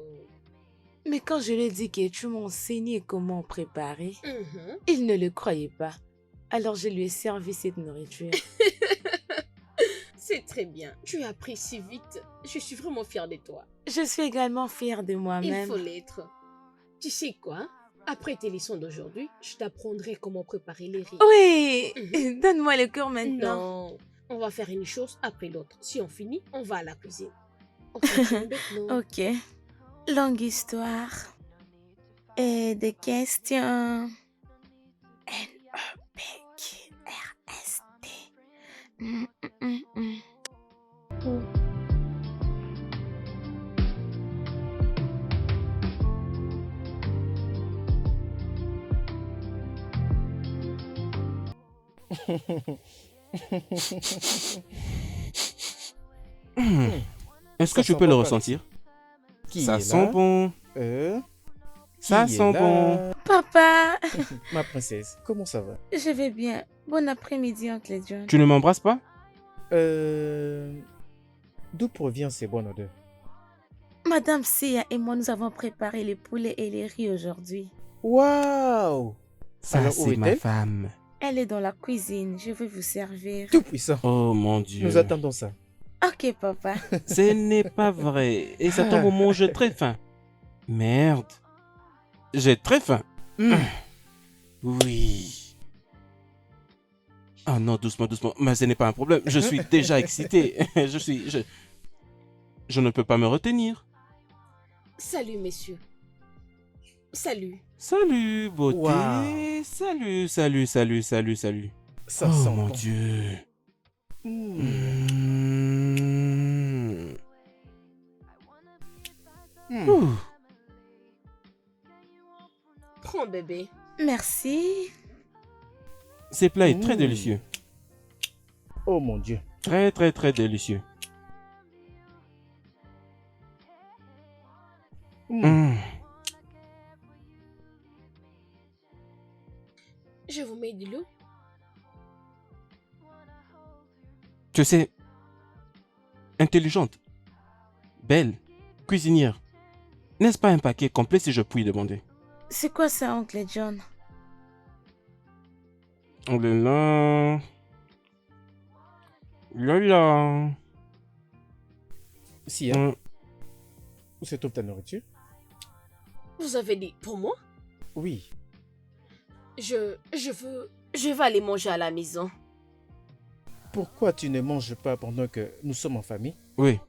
mais quand je lui ai dit que tu m'enseignais comment préparer, Mhm. il ne le croyait pas. Alors je lui ai servi cette nourriture. C'est très bien. Tu as appris si vite. Je suis vraiment fière de toi. Je suis également fière de Il moi-même. faut l'être. Tu sais quoi? Après tes leçons d'aujourd'hui, je t'apprendrai comment préparer les riz. Oui, Mhm. donne-moi le cours maintenant. Non, on va faire une chose après l'autre. Si on finit, on va à la cuisine. On continue maintenant. Ok. Longue histoire. Et des questions. N-E-P-Q-R-S-T. Mm, mm, mm, mm. Est-ce Ça que tu sent peux le bon par ressentir? Qui Ça est sent là? bon. Ça Qui est sent là? bon. Papa, Ma princesse, comment ça va? je vais bien. Bon après-midi, oncle John. Tu ne m'embrasses pas? D'où provient ces bonnes odeurs? Madame Sia et moi, nous avons préparé les poulets et les riz aujourd'hui. Waouh! Ça, Alors, où c'est ma est-elle? femme. Elle est dans la cuisine. Je vais vous servir. Tout puissant. Oh mon Dieu. Nous attendons ça. Ok, papa. Ce n'est pas vrai. Et ça tombe au moment où j'ai très faim. Merde. J'ai très faim. Oui. Ah non, doucement, doucement. Mais ce n'est pas un problème. Je suis déjà excité. Je ne peux pas me retenir. Salut, messieurs. Salut. Salut, beauté. Waouh. Salut, salut, salut, salut, salut. Ça oh sent mon bon. Dieu. Mm. Mm. Ouh. Prends, bébé. Merci. Ce plat est très Mm. délicieux. Oh mon Dieu. Très, très, très délicieux. Mm. Mm. Je vous mets de l'eau. Tu sais, intelligente, belle, cuisinière. N'est-ce pas un paquet complet si je puis demander? C'est quoi ça, oncle John? On est là. Là, là. Si, hein? Mm. Où se trouve ta nourriture? Vous avez dit pour moi? Oui. Je vais aller manger à la maison. Pourquoi tu ne manges pas pendant que nous sommes en famille? Oui,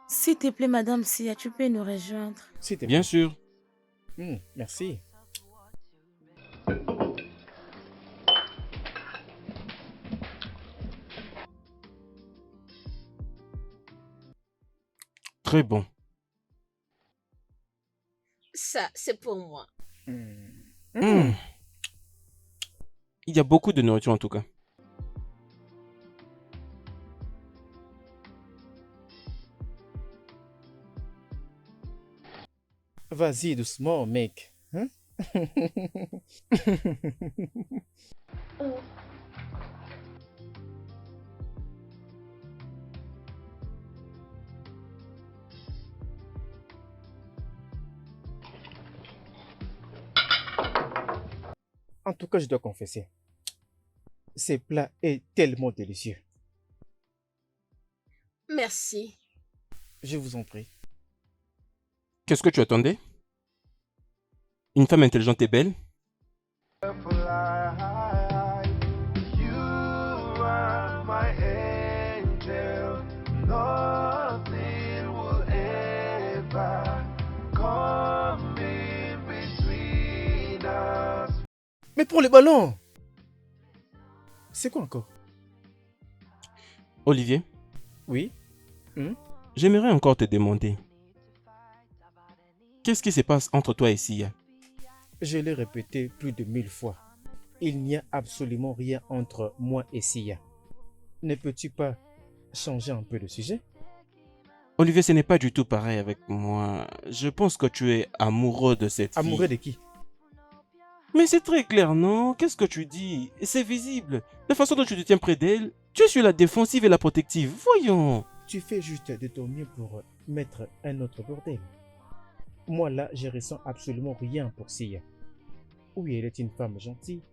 S'il te plaît, Madame Sia, tu peux nous rejoindre. S'il te plaît. bien sûr. Merci. Très bon. Ça, c'est pour moi. Mm. Il y a beaucoup de nourriture en tout cas. Vas-y, doucement, mec. Hein? En tout cas, je dois confesser. Ce plat est tellement délicieux. Merci. Je vous en prie. Qu'est-ce que tu attendais? Une femme intelligente et belle? For life. You are my angel. Nothing will ever come in between us. Mais pour le ballon! C'est quoi encore? Olivier, Oui? j'aimerais encore te demander. Qu'est-ce qui se passe entre toi et Sia? Je l'ai répété plus de 1000 fois. Il n'y a absolument rien entre moi et Sia. Ne peux-tu pas changer un peu de sujet? Olivier, ce n'est pas du tout pareil avec moi. Je pense que tu es amoureux de cette fille. Amoureux de qui? Mais c'est très clair, non? Qu'est-ce que tu dis? C'est visible. La façon dont tu te tiens près d'elle, tu es sur la défensive et la protective. Voyons. Tu fais juste de ton mieux pour mettre un autre bordel. Moi là, je ressens absolument rien pour Sia. Oui, elle est une femme gentille,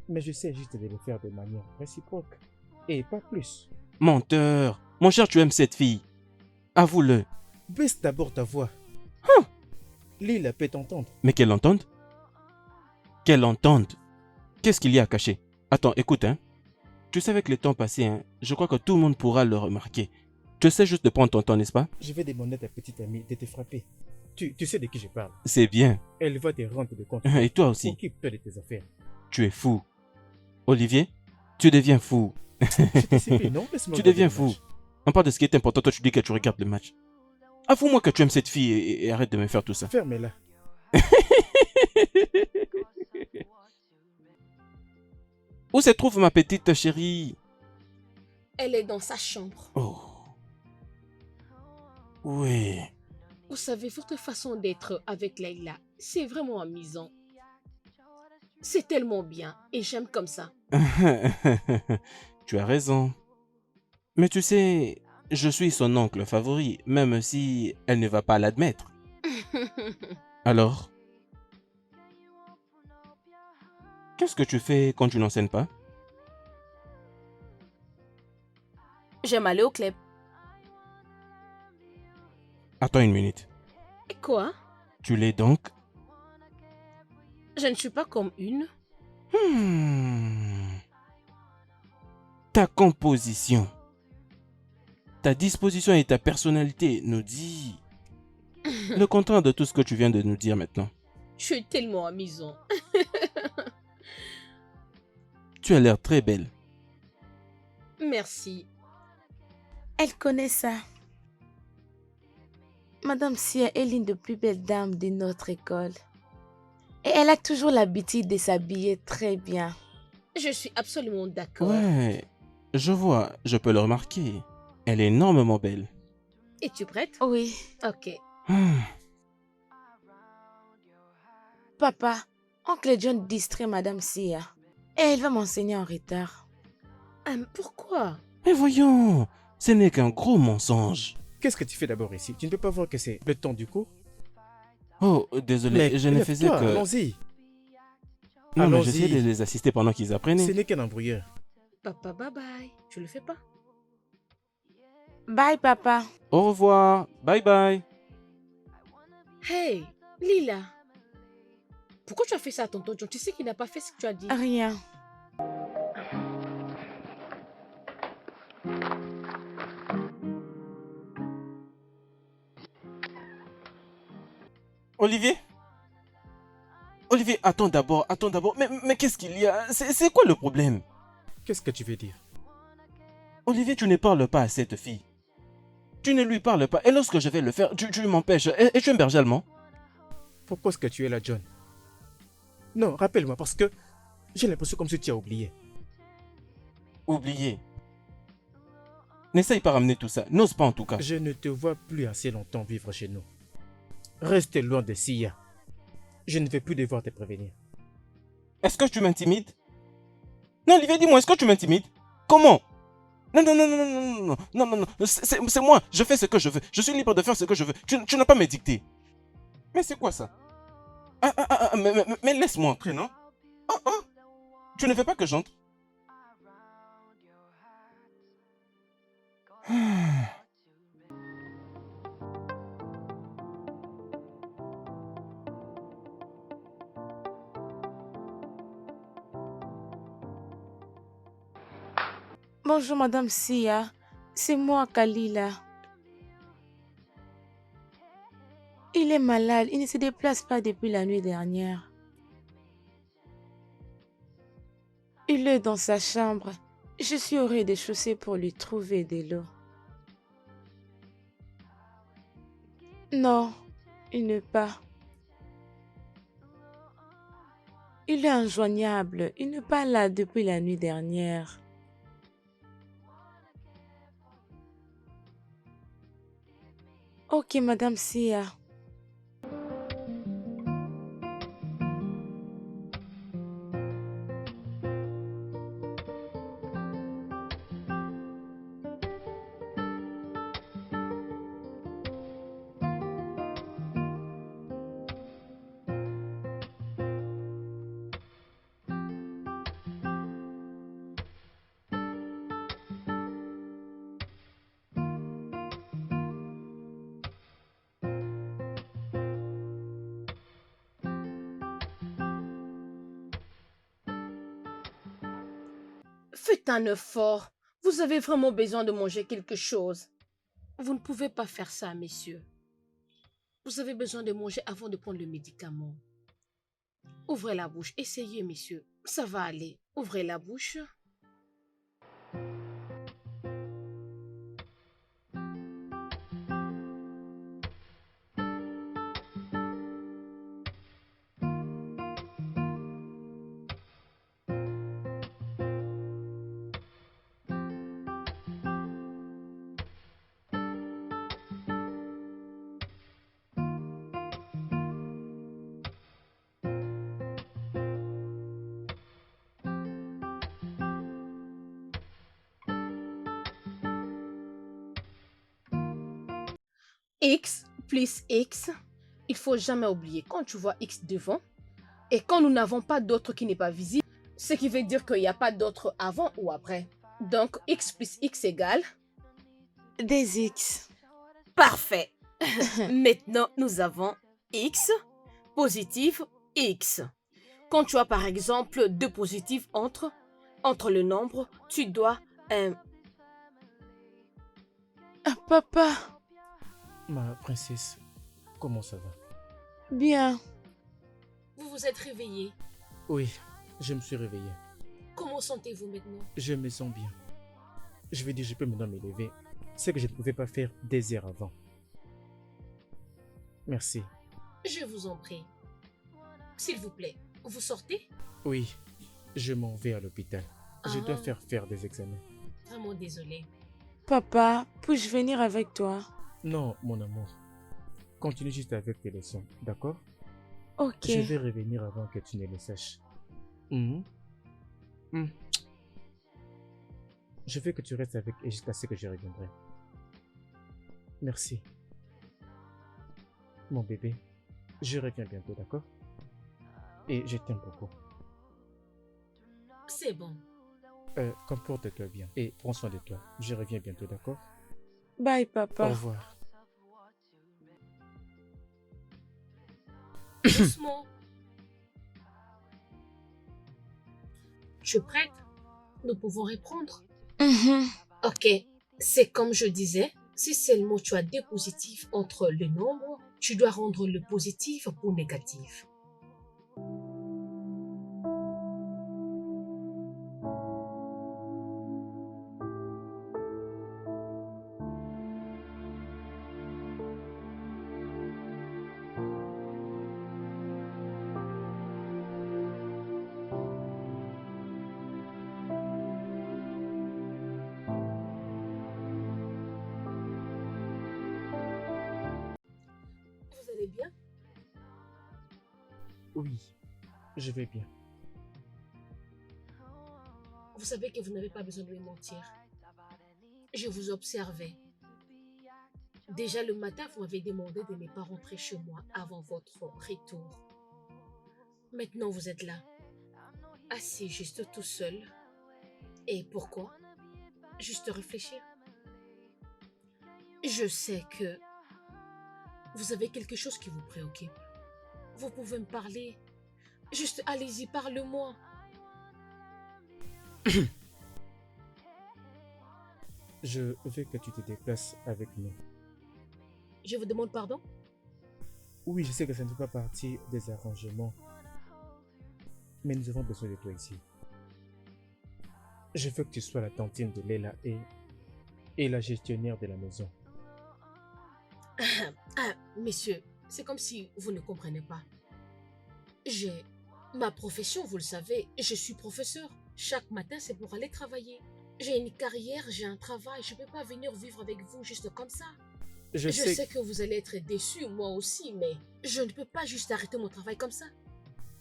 mais je sais juste de le faire de manière réciproque. Et pas plus. Menteur. Mon cher, tu aimes cette fille. Avoue-le. Baisse d'abord ta voix. Lila peut t'entendre. Mais qu'elle entende? Qu'elle entende? Qu'est-ce qu'il y a à cacher? Attends, écoute, hein. Tu sais, avec le temps passé, hein, je crois que tout le monde pourra le remarquer. Tu sais juste de prendre ton temps, n'est-ce pas? Je vais demander à ta petite amie de te frapper. Tu sais de qui je parle. C'est bien. Elle va te rendre de compte. Et toi aussi. Occupe-toi de tes affaires. Tu es fou. Olivier, tu deviens fou. Je t'ai sifflé, non? Laisse-moi Tu regarder deviens le fou. match. On parle de ce qui est important, toi tu dis que tu regardes le match. Avoue-moi que tu aimes cette fille et arrête de me faire tout ça. Ferme-la. Où se trouve ma petite chérie? Elle est dans sa chambre. Oh. Oui. Vous savez, votre façon d'être avec Leila, c'est vraiment amusant. C'est tellement bien et j'aime comme ça. Tu as raison. Mais tu sais, je suis son oncle favori, même si elle ne va pas l'admettre. Alors? Qu'est-ce que tu fais quand tu n'enseignes pas? J'aime aller au club. Attends une minute. Et quoi? Tu l'es donc? Je ne suis pas comme une. Ta composition, ta disposition et ta personnalité nous dit le contraire de tout ce que tu viens de nous dire maintenant. Je suis tellement amusant. Tu as l'air très belle. Merci. Elle connaît ça. Madame Sia est l'une des plus belles dames de notre école. Et elle a toujours l'habitude de s'habiller très bien. Je suis absolument d'accord. Ouais, je vois, je peux le remarquer. Elle est énormément belle. Es-tu prête? Oui. Ok. Papa, oncle John distrait Madame Sia. Et elle va m'enseigner en retard. Pourquoi? Mais voyons, ce n'est qu'un gros mensonge. Qu'est-ce que tu fais d'abord ici? Tu ne peux pas voir que c'est le temps du cours? Oh, désolé, Mais je ne faisais lève-toi, que... allons-y. Non, mais allons-y. j'essayais de les assister pendant qu'ils Ce apprenaient. n'est qu'un embrouilleur. Papa, bye bye. Tu le fais pas? Bye, papa. Au revoir, bye bye. Hey, Lila. Pourquoi tu as fait ça à tonton John? Tu sais qu'il n'a pas fait ce que tu as dit. Rien. Olivier? Olivier, attends d'abord, attends d'abord. Mais qu'est-ce qu'il y a? C'est quoi le problème? Qu'est-ce que tu veux dire? Olivier, tu ne parles pas à cette fille. Tu ne lui parles pas. Et lorsque je vais le faire, tu m'empêches. Et tu es un berger allemand? Pourquoi est-ce que tu es là, John? Non, rappelle-moi, parce que j'ai l'impression comme si tu as oublié. Oublié. N'essaye pas ramener tout ça. N'ose pas en tout cas. Je ne te vois plus assez longtemps vivre chez nous. Reste loin de Sia. Je ne vais plus devoir te prévenir. Est-ce que tu m'intimides? Non, Olivier, dis-moi, est-ce que tu m'intimides? Comment? Non, non, non, non, non, non, non, non, non, non, c'est moi, je fais ce que je veux. Je suis libre de faire ce que je veux. Tu n'as pas à me dicter. Mais c'est quoi ça? Mais laisse-moi entrer, non? Oh, oh. Tu ne veux pas que j'entre? Bonjour, Madame Sia. C'est moi, Kalila. Il est malade. Il ne se déplace pas depuis la nuit dernière. Il est dans sa chambre. Je suis au rez-de-chaussée pour lui trouver de l'eau. Non, il n'est pas. Il est injoignable. Il n'est pas là depuis la nuit dernière. Ok, Madame Sia. Faites un effort. Vous avez vraiment besoin de manger quelque chose. Vous ne pouvez pas faire ça, messieurs. Vous avez besoin de manger avant de prendre le médicament. Ouvrez la bouche. Essayez, messieurs. Ça va aller. Ouvrez la bouche. X plus X, il faut jamais oublier, quand tu vois X devant, et quand nous n'avons pas d'autre qui n'est pas visible, ce qui veut dire qu'il n'y a pas d'autre avant ou après. Donc, X plus X égale... Des X. Parfait. Maintenant, nous avons X, positif, X. Quand tu as par exemple deux positifs entre le nombre, tu dois... Ah, papa. Ma princesse, comment ça va? Bien. Vous vous êtes réveillé. Oui, je me suis réveillé. Comment sentez-vous maintenant? Je me sens bien. Je vais dire, je peux maintenant me lever. Ce que je ne pouvais pas faire des heures avant. Merci. Je vous en prie. S'il vous plaît, vous sortez? Oui, je m'en vais à l'hôpital. Je dois Ah. faire des examens. Vraiment désolée. Papa, puis-je venir avec toi? Non, mon amour. Continue juste avec tes leçons, d'accord? Ok. Je vais revenir avant que tu ne le saches. Mhm. Mhm. Je veux que tu restes avec et jusqu'à ce que je reviendrai. Merci. Mon bébé, je reviens bientôt, d'accord? Et je t'aime beaucoup. C'est bon. Comporte-toi bien et prends soin de toi. Je reviens bientôt, d'accord? Bye, Au papa. revoir. Doucement. Tu es prête? Nous pouvons reprendre. Mhm. Ok. C'est comme je disais, si seulement tu as des positifs entre le nombre, tu dois rendre le positif pour négatif. Vous allez bien? Oui, je vais bien. Vous savez que vous n'avez pas besoin de me mentir. Je vous observais. Déjà le matin, vous m'avez demandé de ne pas rentrer chez moi avant votre retour. Maintenant, vous êtes là, assis juste tout seul. Et pourquoi? Juste réfléchir. Je sais que vous avez quelque chose qui vous préoccupe. Vous pouvez me parler. Juste allez-y, parle-moi. Je veux que tu te déplaces avec nous. Je vous demande pardon? Oui, je sais que ça ne fait pas partie des arrangements, mais nous avons besoin de toi ici. Je veux que tu sois la tantine de Leila et la gestionnaire de la maison. Messieurs, c'est comme si vous ne comprenez pas. J'ai ma profession, vous le savez, je suis professeur. Chaque matin, c'est pour aller travailler. J'ai une carrière, j'ai un travail, je ne peux pas venir vivre avec vous juste comme ça. Je sais que vous allez être déçus, moi aussi, mais je ne peux pas juste arrêter mon travail comme ça.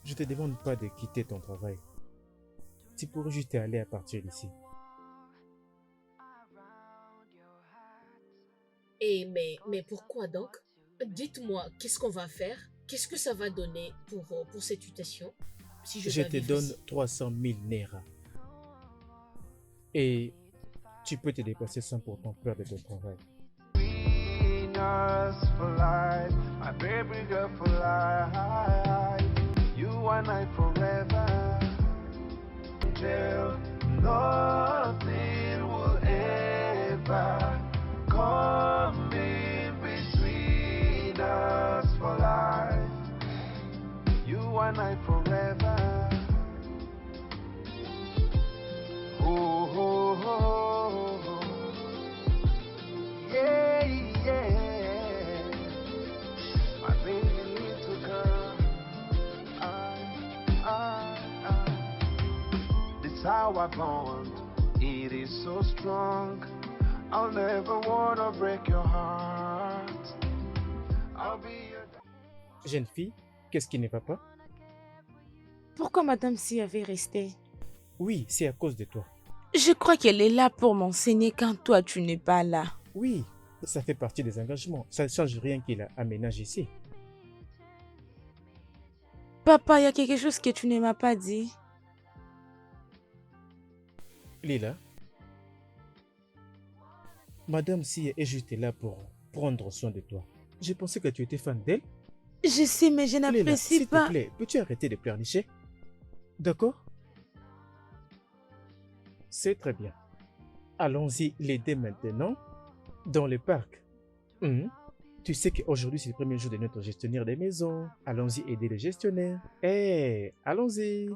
Je te demande pas de quitter ton travail. Tu pourrais juste aller à partir d'ici. Mais pourquoi donc? Dites-moi, qu'est-ce qu'on va faire? Qu'est-ce que ça va donner pour cette situation? Si Je dois te vivre donne ici? 300 000 Naira. Et tu peux te déplacer sans pourtant peur de ton travail. Between us for life, my baby girl for life. You and I forever. Till nothing will ever come in between us for life. You and I forever. Oh, oh, oh, oh. Yeah, yeah. My baby little girl. This how I bond. It is so strong. I'll never wanna break your heart. I'll be your. Jeune fille, qu'est-ce qui ne va pas? Pourquoi Madame Si avait resté? Oui, c'est à cause de toi. Je crois qu'elle est là pour m'enseigner quand toi tu n'es pas là. Oui, ça fait partie des engagements. Ça ne change rien qu'il aménage ici. Papa, il y a quelque chose que tu ne m'as pas dit. Lila, Madame Si est juste là pour prendre soin de toi. Je pensais que tu étais fan d'elle. Je sais, mais je Lila, n'apprécie s'il te pas. plaît, peux-tu arrêter de pleurnicher? D'accord? C'est très bien. Allons-y l'aider maintenant dans le parc. Tu sais qu'aujourd'hui c'est le premier jour de notre gestionnaire des maisons. Allons-y aider le gestionnaire. Allons-y.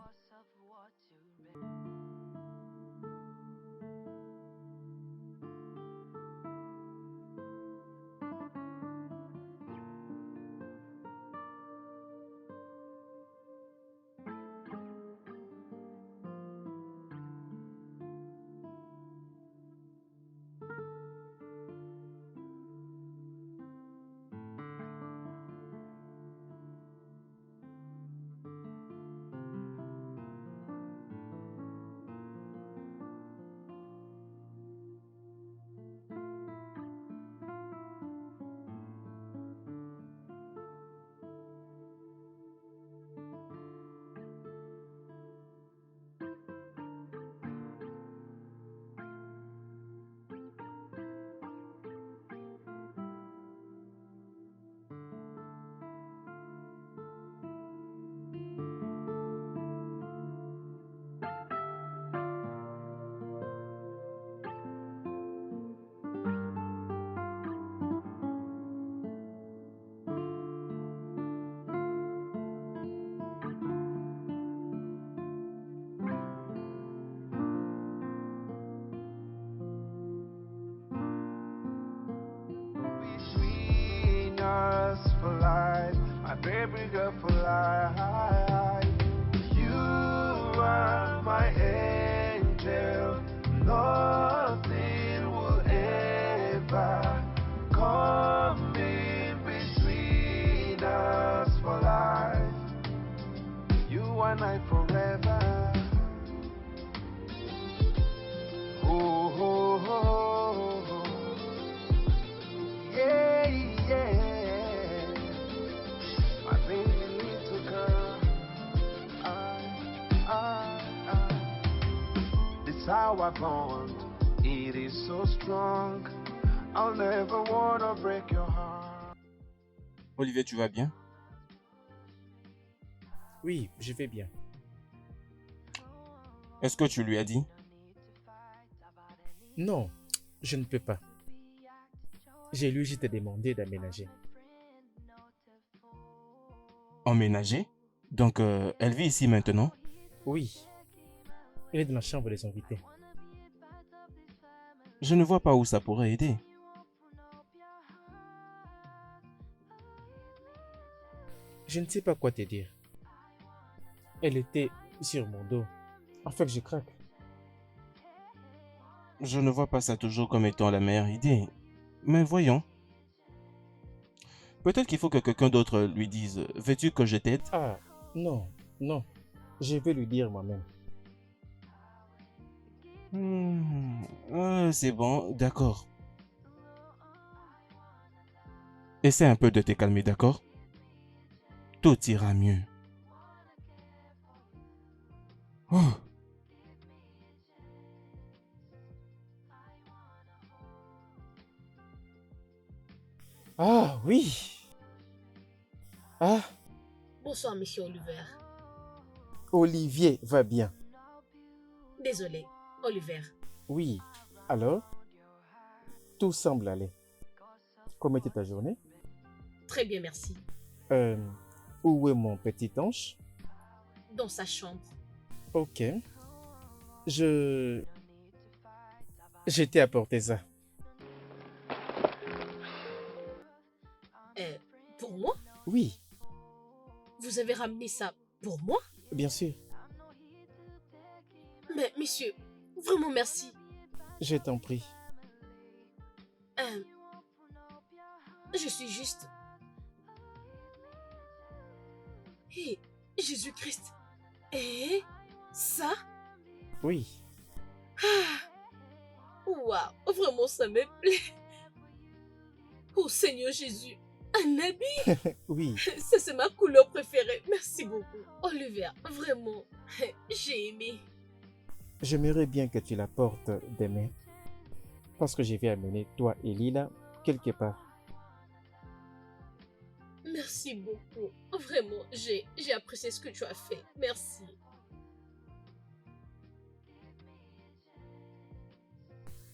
Between us for life, my baby girl for life. You are my angel. Nothing will ever come in between us for life. You and I forever. Oh, oh, oh, oh. Yeah, yeah. My baby little girl. This how I bond. It is so strong. I'll never wanna break your heart. Olivier, tu vas bien? Oui, je vais bien. Est-ce que tu lui as dit? Non, je ne peux pas. J'ai lui juste demandé d'aménager. Emménager? Donc, elle vit ici maintenant? Oui, elle est dans la chambre des invités. Je ne vois pas où ça pourrait aider. Je ne sais pas quoi te dire. Elle était sur mon dos. En fait, je craque. Je ne vois pas ça toujours comme étant la meilleure idée. Mais voyons. Peut-être qu'il faut que quelqu'un d'autre lui dise, veux-tu que je t'aide? Ah, non, non. Je vais lui dire moi-même. C'est bon, d'accord. Essaie un peu de te calmer, d'accord? Tout ira mieux. Oh. Ah, oui. Ah, Bonsoir, monsieur Oliver. Olivier va bien. Désolé, Oliver. Oui. Alors, tout semble aller. Comment était ta journée? Très bien, merci. Euh, Où est mon petit ange? Dans sa chambre. Ok. Je t'ai apporté ça. Pour moi? Oui, Vous avez ramené ça pour moi? bien sûr. Mais, monsieur, vraiment merci. Je t'en prie. Je suis juste... Hé, Jésus-Christ. Et ça? Oui. Waouh, vraiment ça me plaît. Oh Seigneur Jésus, un habit. Oui. Ça c'est ma couleur préférée. Merci beaucoup. Oliver, vraiment, j'ai aimé. J'aimerais bien que tu la portes demain. Parce que je vais amener toi et Lila quelque part. Merci beaucoup. Vraiment, j'ai apprécié ce que tu as fait. Merci.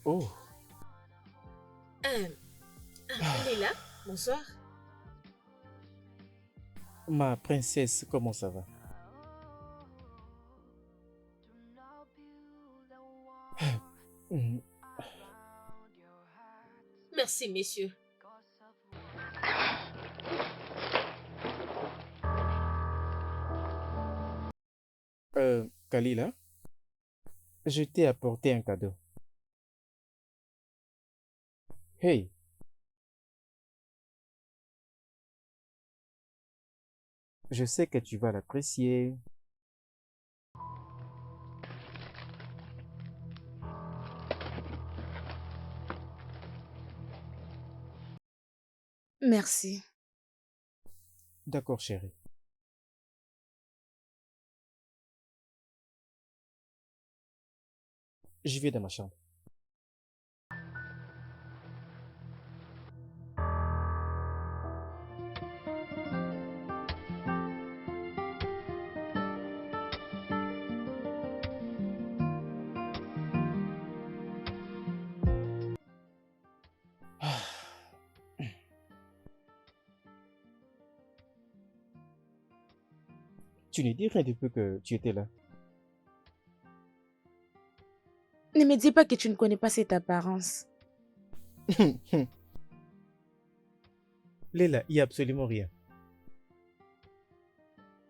Oh. Léla, bonsoir. Ma princesse, comment ça va? Merci, messieurs. Kalila, je t'ai apporté un cadeau. Hey, je sais que tu vas l'apprécier. Merci. D'accord, chérie. Je vais dans ma chambre. Tu ne dis rien depuis que tu étais là. Ne me dis pas que tu ne connais pas cette apparence. Léla, il n'y a absolument rien.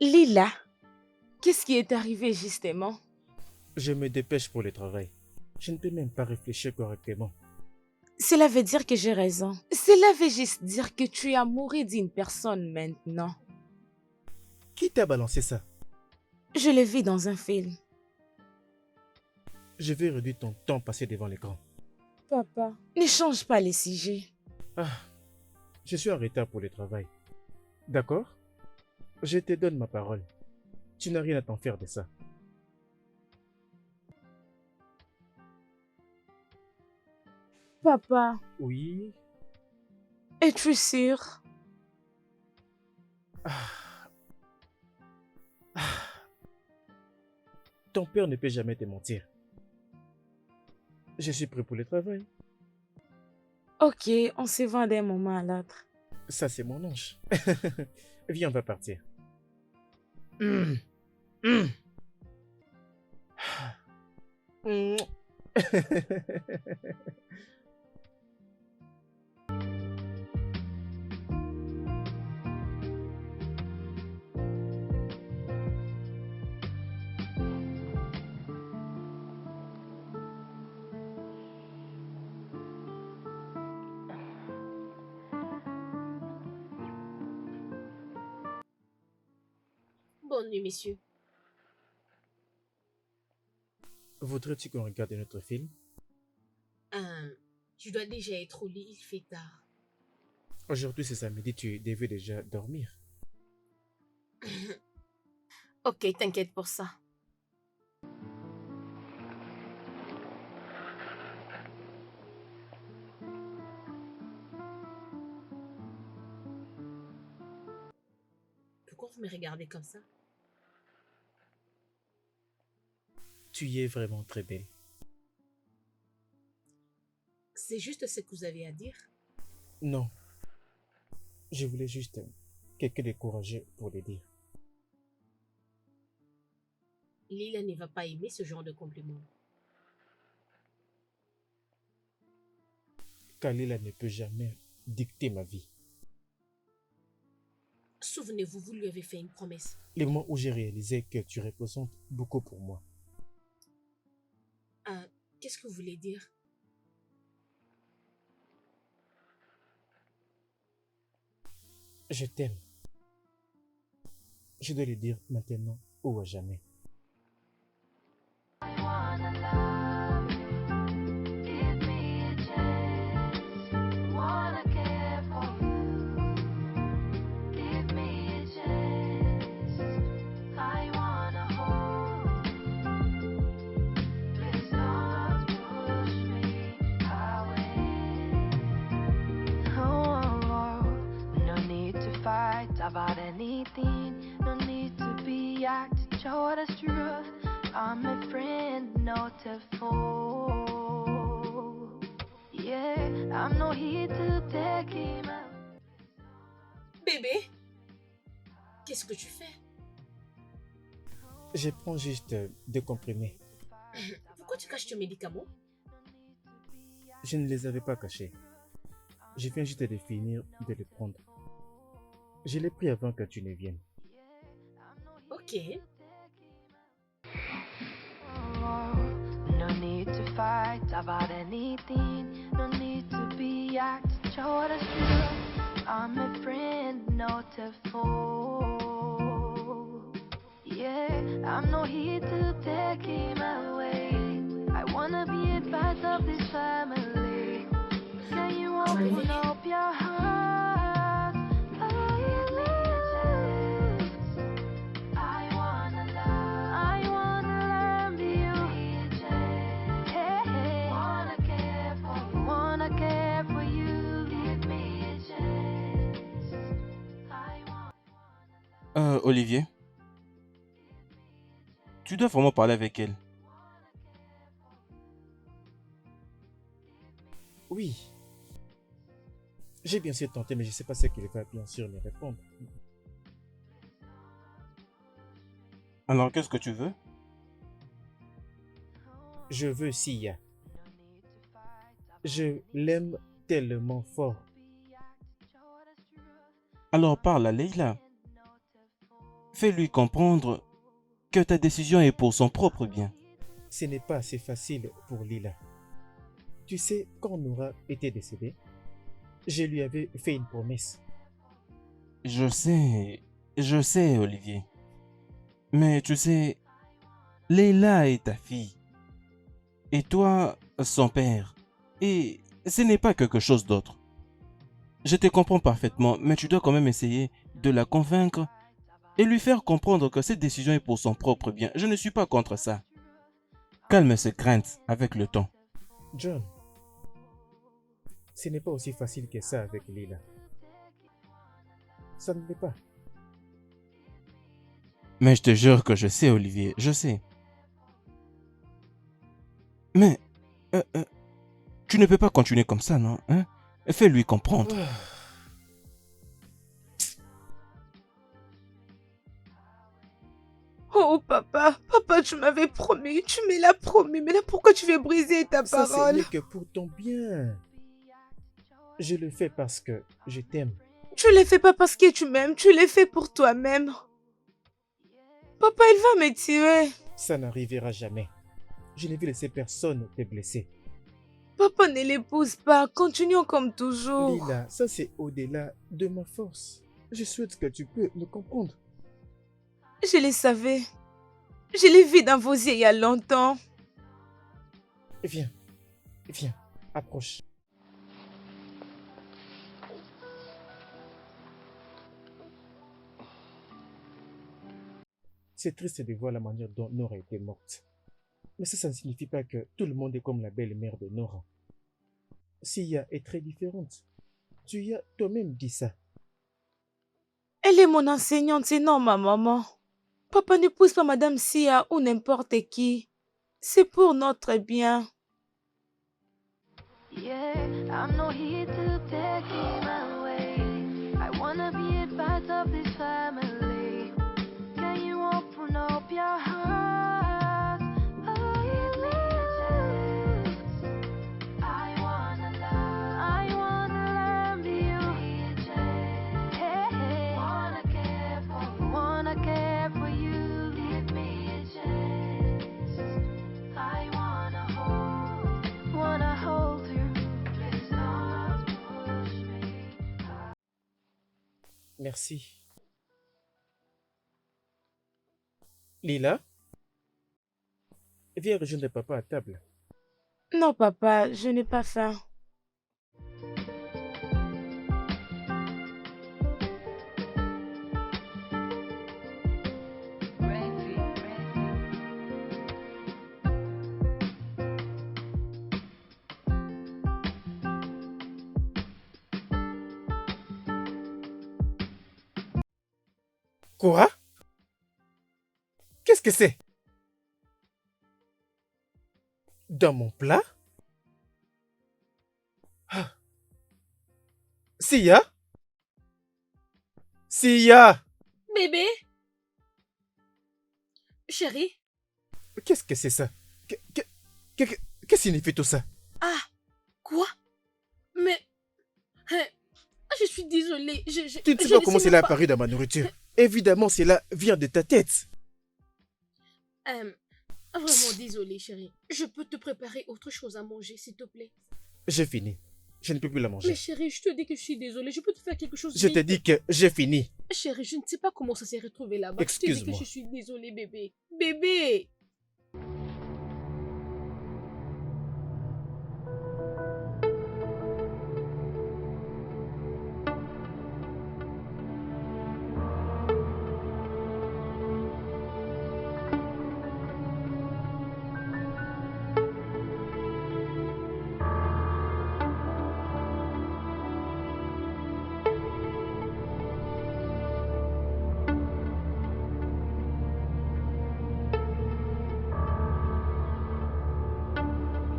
Lila, qu'est-ce qui est arrivé justement? Je me dépêche pour le travail. Je ne peux même pas réfléchir correctement. Cela veut dire que j'ai raison. Cela veut juste dire que tu es amoureux d'une personne maintenant. Qui t'a balancé ça? Je l'ai vu dans un film. Je vais réduire ton temps passé devant l'écran. Papa, ne change pas les sujets. Ah, je suis en retard pour le travail. D'accord? Je te donne ma parole. Tu n'as rien à t'en faire de ça. Papa, Oui. es-tu sûr? Ton père ne peut jamais te mentir. Je suis prêt pour le travail. Ok, on se voit d'un moment à l'autre. Ça, c'est mon ange. Viens, on va partir. Mm. Mm. Mm. Bonne nuit, messieurs. Voudrais-tu qu'on regarde notre film? Je dois déjà être au lit, il fait tard. Aujourd'hui, c'est samedi, tu devais déjà dormir. Ok, t'inquiète pour ça. Pourquoi vous me regardez comme ça? Tu y es vraiment très belle. C'est juste ce que vous avez à dire? Non, je voulais juste quelqu'un de courageux pour le dire. Lila ne va pas aimer ce genre de compliment. Kalila ne peut jamais dicter ma vie. Souvenez-vous, vous lui avez fait une promesse. Le moment où j'ai réalisé que tu représentes beaucoup pour moi. Qu'est-ce que vous voulez dire? Je t'aime. Je dois le dire maintenant ou à jamais. About anything, no need to be acting short as truth. I'm a friend, not a fool. Yeah, I'm not here to take him out. Bébé, qu'est-ce que tu fais? Je prends juste des comprimés. Pourquoi tu caches tes médicaments? Je ne les avais pas cachés. Je viens juste de finir de les prendre. Je l'ai pris avant que tu ne viennes. Ok. No need to fight about anything. No need to be acting short as truth. I'm a friend, not a fool. Yeah, I'm not here to take him away. I wanna be a part of this family. Can you open up your heart? Olivier, tu dois vraiment parler avec elle. Oui. J'ai bien sûr tenté, mais je ne sais pas ce qu'il va bien sûr me répondre. Alors, qu'est-ce que tu veux? Je veux Sia. Je l'aime tellement fort. Alors parle à Leila. Fais-lui comprendre que ta décision est pour son propre bien. Ce n'est pas assez facile pour Lila. Tu sais, quand Nora était décédée, je lui avais fait une promesse. Je sais, Olivier. Mais tu sais, Leila est ta fille. Et toi, son père. Et ce n'est pas quelque chose d'autre. Je te comprends parfaitement, mais tu dois quand même essayer de la convaincre et lui faire comprendre que cette décision est pour son propre bien. Je ne suis pas contre ça. Calme ses craintes avec le temps. John, Ce n'est pas aussi facile que ça avec Lila. Ça ne l'est pas. Mais je te jure que je sais, Olivier, je sais. Mais, tu ne peux pas continuer comme ça, non? Hein? Fais-lui comprendre. Oh papa, papa, tu m'avais promis, tu me l'as promis, mais là pourquoi tu veux briser ta Ça, ce parole? n'est que pour ton bien. Je le fais parce que je t'aime. Tu le fais pas parce que tu m'aimes, tu le fais pour toi-même. Papa, il va me tuer. Ça n'arrivera jamais. Je ne vais laisser personne te blesser. Papa, ne l'épouse pas, continuons comme toujours. Lila, ça c'est au-delà de ma force. Je souhaite que tu peux me comprendre. Je le savais. Je l'ai vu dans vos yeux il y a longtemps. Viens, viens, approche. C'est triste de voir la manière dont Nora était morte. Mais ça ne signifie pas que tout le monde est comme la belle-mère de Nora. Sia est très différente. Tu as toi-même dit ça. Elle est mon enseignante, c'est non ma maman. Papa n'épouse pas Madame Sia ou n'importe qui. C'est pour notre bien. Yeah, I'm not here to take him away. I wanna be a part of this family. Can you open up your heart? Give me a chance. I wanna love you. Hey, hey. Wanna care for you. Give me a chance. I wanna hold you. Please don't push me. Merci. Lila, viens rejoindre papa à table. Non papa, je n'ai pas faim. Quoi? Qu'est-ce que c'est? Dans mon plat? Ah. Sia? Sia! Bébé? Chérie? Qu'est-ce que c'est ça? Que signifie tout ça? Ah, quoi? Mais... hein, je suis désolée. Tu ne sais pas comment cela a apparu dans ma nourriture. Évidemment, cela vient de ta tête. Vraiment désolée, chérie. Je peux te préparer autre chose à manger, s'il te plaît. J'ai fini. Je ne peux plus la Mais manger. chérie, je te dis que je suis désolée. Je peux te faire quelque chose Je te vite. dis que j'ai fini. Chérie, je ne sais pas comment ça s'est retrouvé là-bas. Je te dis que Excuse-moi. je suis désolée, bébé. Bébé!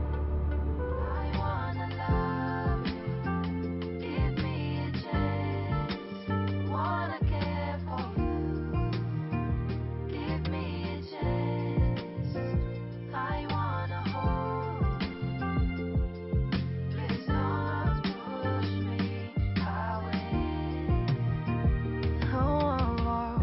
I wanna love you. Give me a chance. Wanna care for you. Give me a chance. I wanna hold you. Please don't push me away. Oh,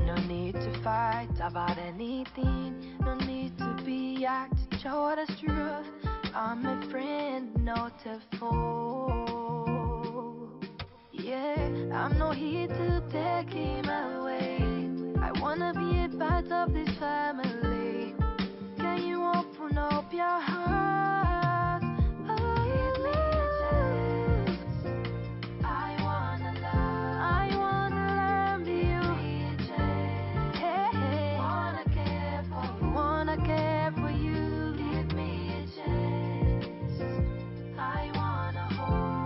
no need to fight about anything. No need to be acting show the truth. I'm a friend, not a foe. Yeah, I'm not here to take him away. I wanna be a part of this family. Can you open up your heart? Give me a chance. I wanna love you. Hey, hey. Wanna care for you. Give me a chance. I wanna hold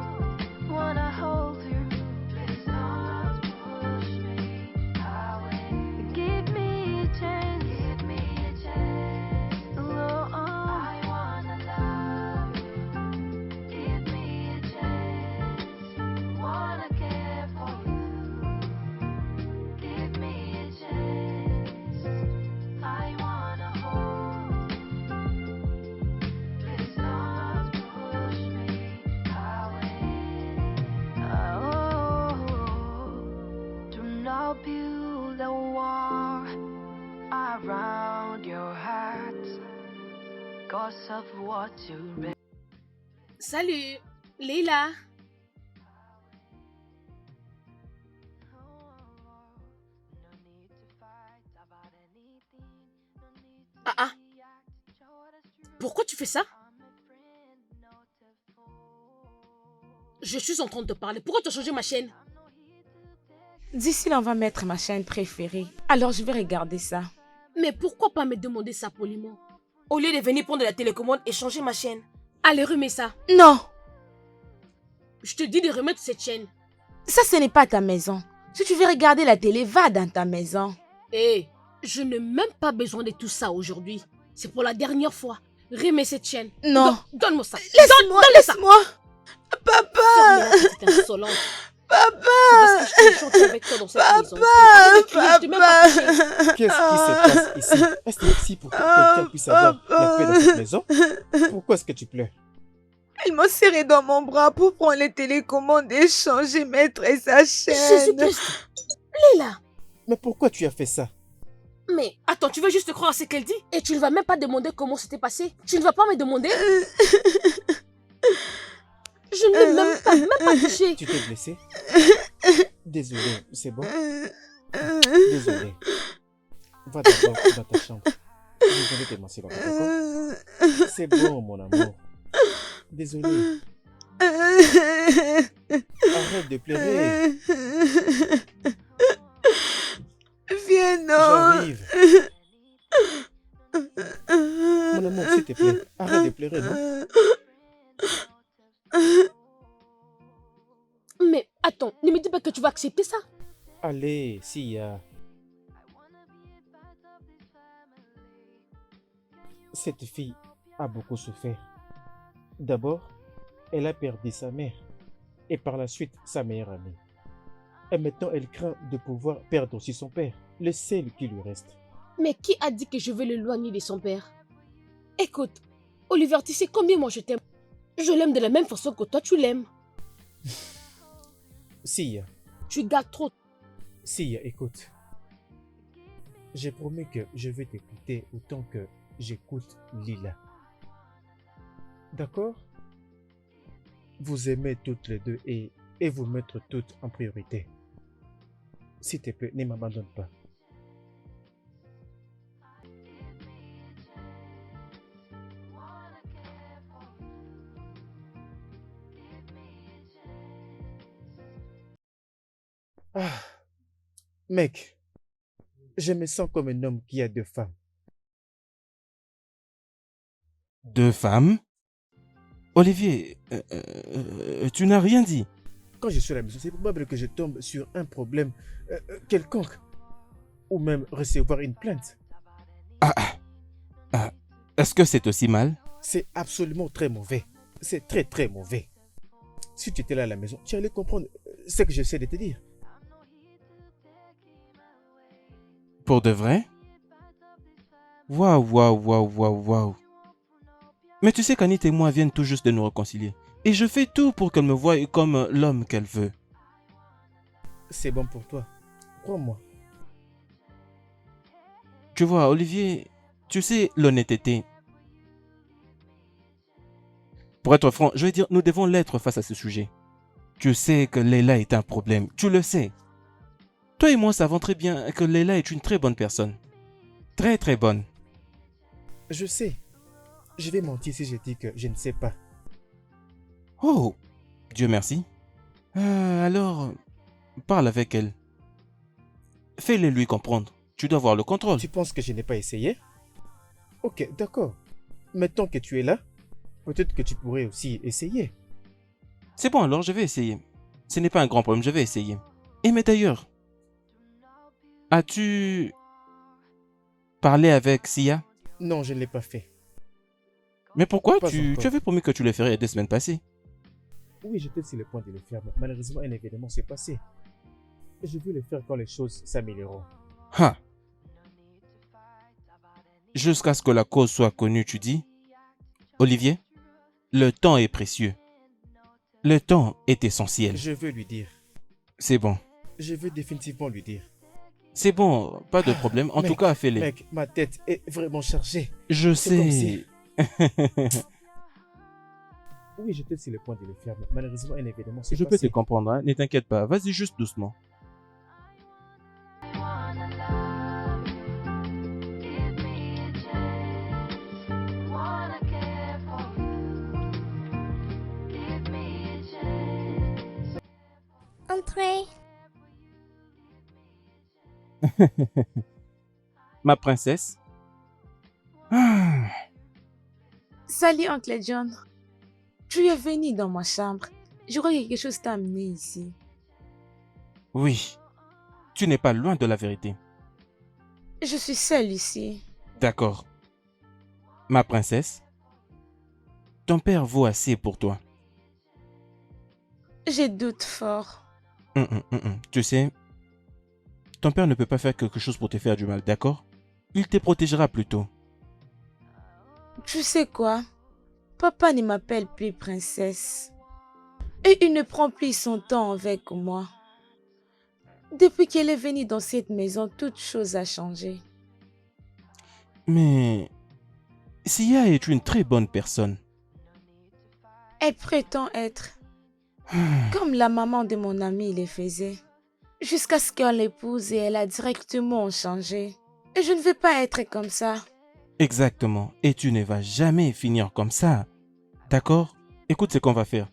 build a wall around your heart, 'cause of what you read. Salut, Leila. Ah ah. Pourquoi tu fais ça? Je suis en train de te parler. Pourquoi tu as changé ma chaîne? D'ici là, on va mettre ma chaîne préférée. Alors, je vais regarder ça. Mais pourquoi pas me demander ça poliment? Au lieu de venir prendre la télécommande et changer ma chaîne. Allez, remets ça. Non, Je te dis de remettre cette chaîne. ça, ce n'est pas ta maison. Si tu veux regarder la télé, va dans ta maison. Hé, je n'ai même pas besoin de tout ça aujourd'hui. C'est pour la dernière fois. Remets cette chaîne. Non. Donne-moi ça. Laisse-moi, Donne-moi ça. laisse-moi. Papa, Ferme-la, petite insolente. papa, Parce que je suis chanter avec toi dans cette maison. Arrête de crier, je t'ai même pas touché. Qu'est-ce qui se passe ici? Est-ce ici pour que quelqu'un puisse avoir la paix dans cette maison? Pourquoi est-ce que tu pleures? Elle m'a serré dans mon bras pour prendre les télécommandes et changer, mettre sa chaîne. Jésus-Christ. Léla. Mais pourquoi tu as fait ça? Mais attends, tu veux juste croire à ce qu'elle dit? Et tu ne vas même pas demander comment c'était passé? Tu ne vas pas me demander? Je ne l'ai même pas touché. Tu t'es blessé? Désolé, c'est bon? Désolé. Va d'abord dans ta chambre. Je vais te masser là-bas, d'accord? C'est bon, mon amour. Désolé. Arrête de pleurer. Viens, non. J'arrive. Mon amour, s'il te plaît, arrête de pleurer, non? Mais attends, ne me dis pas que tu vas accepter ça. Allez, Sia. Cette fille a beaucoup souffert. D'abord, elle a perdu sa mère et par la suite sa meilleure amie. Et maintenant, elle craint de pouvoir perdre aussi son père, le seul qui lui reste. Mais qui a dit que je vais l'éloigner de son père? Écoute, Oliver, tu sais combien moi je t'aime. Je l'aime de la même façon que toi tu l'aimes. Sia, Tu gardes trop. Sia, écoute. J'ai promis que je vais t'écouter autant que j'écoute Lila. D'accord? Vous aimez toutes les deux et vous mettre toutes en priorité. S'il te plaît, ne m'abandonne pas. Ah, mec, je me sens comme un homme qui a deux femmes. Deux femmes? Olivier, tu n'as rien dit. Quand je suis à la maison, c'est probable que je tombe sur un problème quelconque. Ou même recevoir une plainte. Est-ce que c'est aussi mal? C'est absolument très mauvais. C'est très très mauvais. Si tu étais là à la maison, tu allais comprendre ce que j'essaie de te dire. Pour de vrai? Waouh, waouh, waouh, waouh, waouh. Mais tu sais qu'Anit et moi viennent tout juste de nous réconcilier. Et je fais tout pour qu'elle me voie comme l'homme qu'elle veut. C'est bon pour toi. Crois-moi. Tu vois, Olivier, tu sais l'honnêteté. Pour être franc, je vais dire, nous devons l'être face à ce sujet. Tu sais que Leila est un problème. Tu le sais. Toi et moi savons très bien que Leila est une très bonne personne. Très très bonne. Je sais. Je vais mentir si je dis que je ne sais pas. Oh, Dieu merci. Alors, parle avec elle. Fais-le lui comprendre. Tu dois avoir le contrôle. Tu penses que je n'ai pas essayé? Ok, d'accord. Maintenant que tu es là, peut-être que tu pourrais aussi essayer. C'est bon alors, je vais essayer. Ce n'est pas un grand problème, je vais essayer. Et mais d'ailleurs, as-tu parlé avec Sia? Non, je ne l'ai pas fait. Mais pourquoi? Pas Tu encore. avais promis que tu le ferais il y a 2 semaines passées. Oui, j'étais sur le point de le faire, mais malheureusement, un événement s'est passé. Je veux le faire quand les choses s'amélioreront. Ha! Jusqu'à ce que la cause soit connue, tu dis? Olivier, le temps est précieux. Le temps est essentiel. Je veux lui dire. C'est bon. Je veux définitivement lui dire. C'est bon, pas de problème. En tout Mec, cas, fais-les. Mec, ma tête est vraiment chargée. Je C'est comme sais. Oui, j'étais sur le point de le faire, mais malheureusement, un événement s'est Je peux te passé. comprendre, hein. Ne t'inquiète pas. Vas-y juste doucement. Wanna love you, give me a chance. Wanna care for you, give me a chance. Entrez. Ma princesse. Ah, Salut, oncle John. Tu es venu dans ma chambre. Je crois que quelque chose t'a amené ici. oui, tu n'es pas loin de la vérité. Je suis seule ici. D'accord. Ma princesse, ton père vaut assez pour toi. Je doute fort. Tu sais, ton père ne peut pas faire quelque chose pour te faire du mal, d'accord? Il te protégera plutôt. Tu sais quoi? Papa ne m'appelle plus princesse. Et il ne prend plus son temps avec moi. Depuis qu'elle est venue dans cette maison, toute chose a changé. Mais Sia est une très bonne personne. Elle prétend être comme la maman de mon ami le faisait. Jusqu'à ce qu'on l'épouse et elle a directement changé. Et je ne veux pas être comme ça. Exactement. Et tu ne vas jamais finir comme ça. D'accord? Écoute ce qu'on va faire.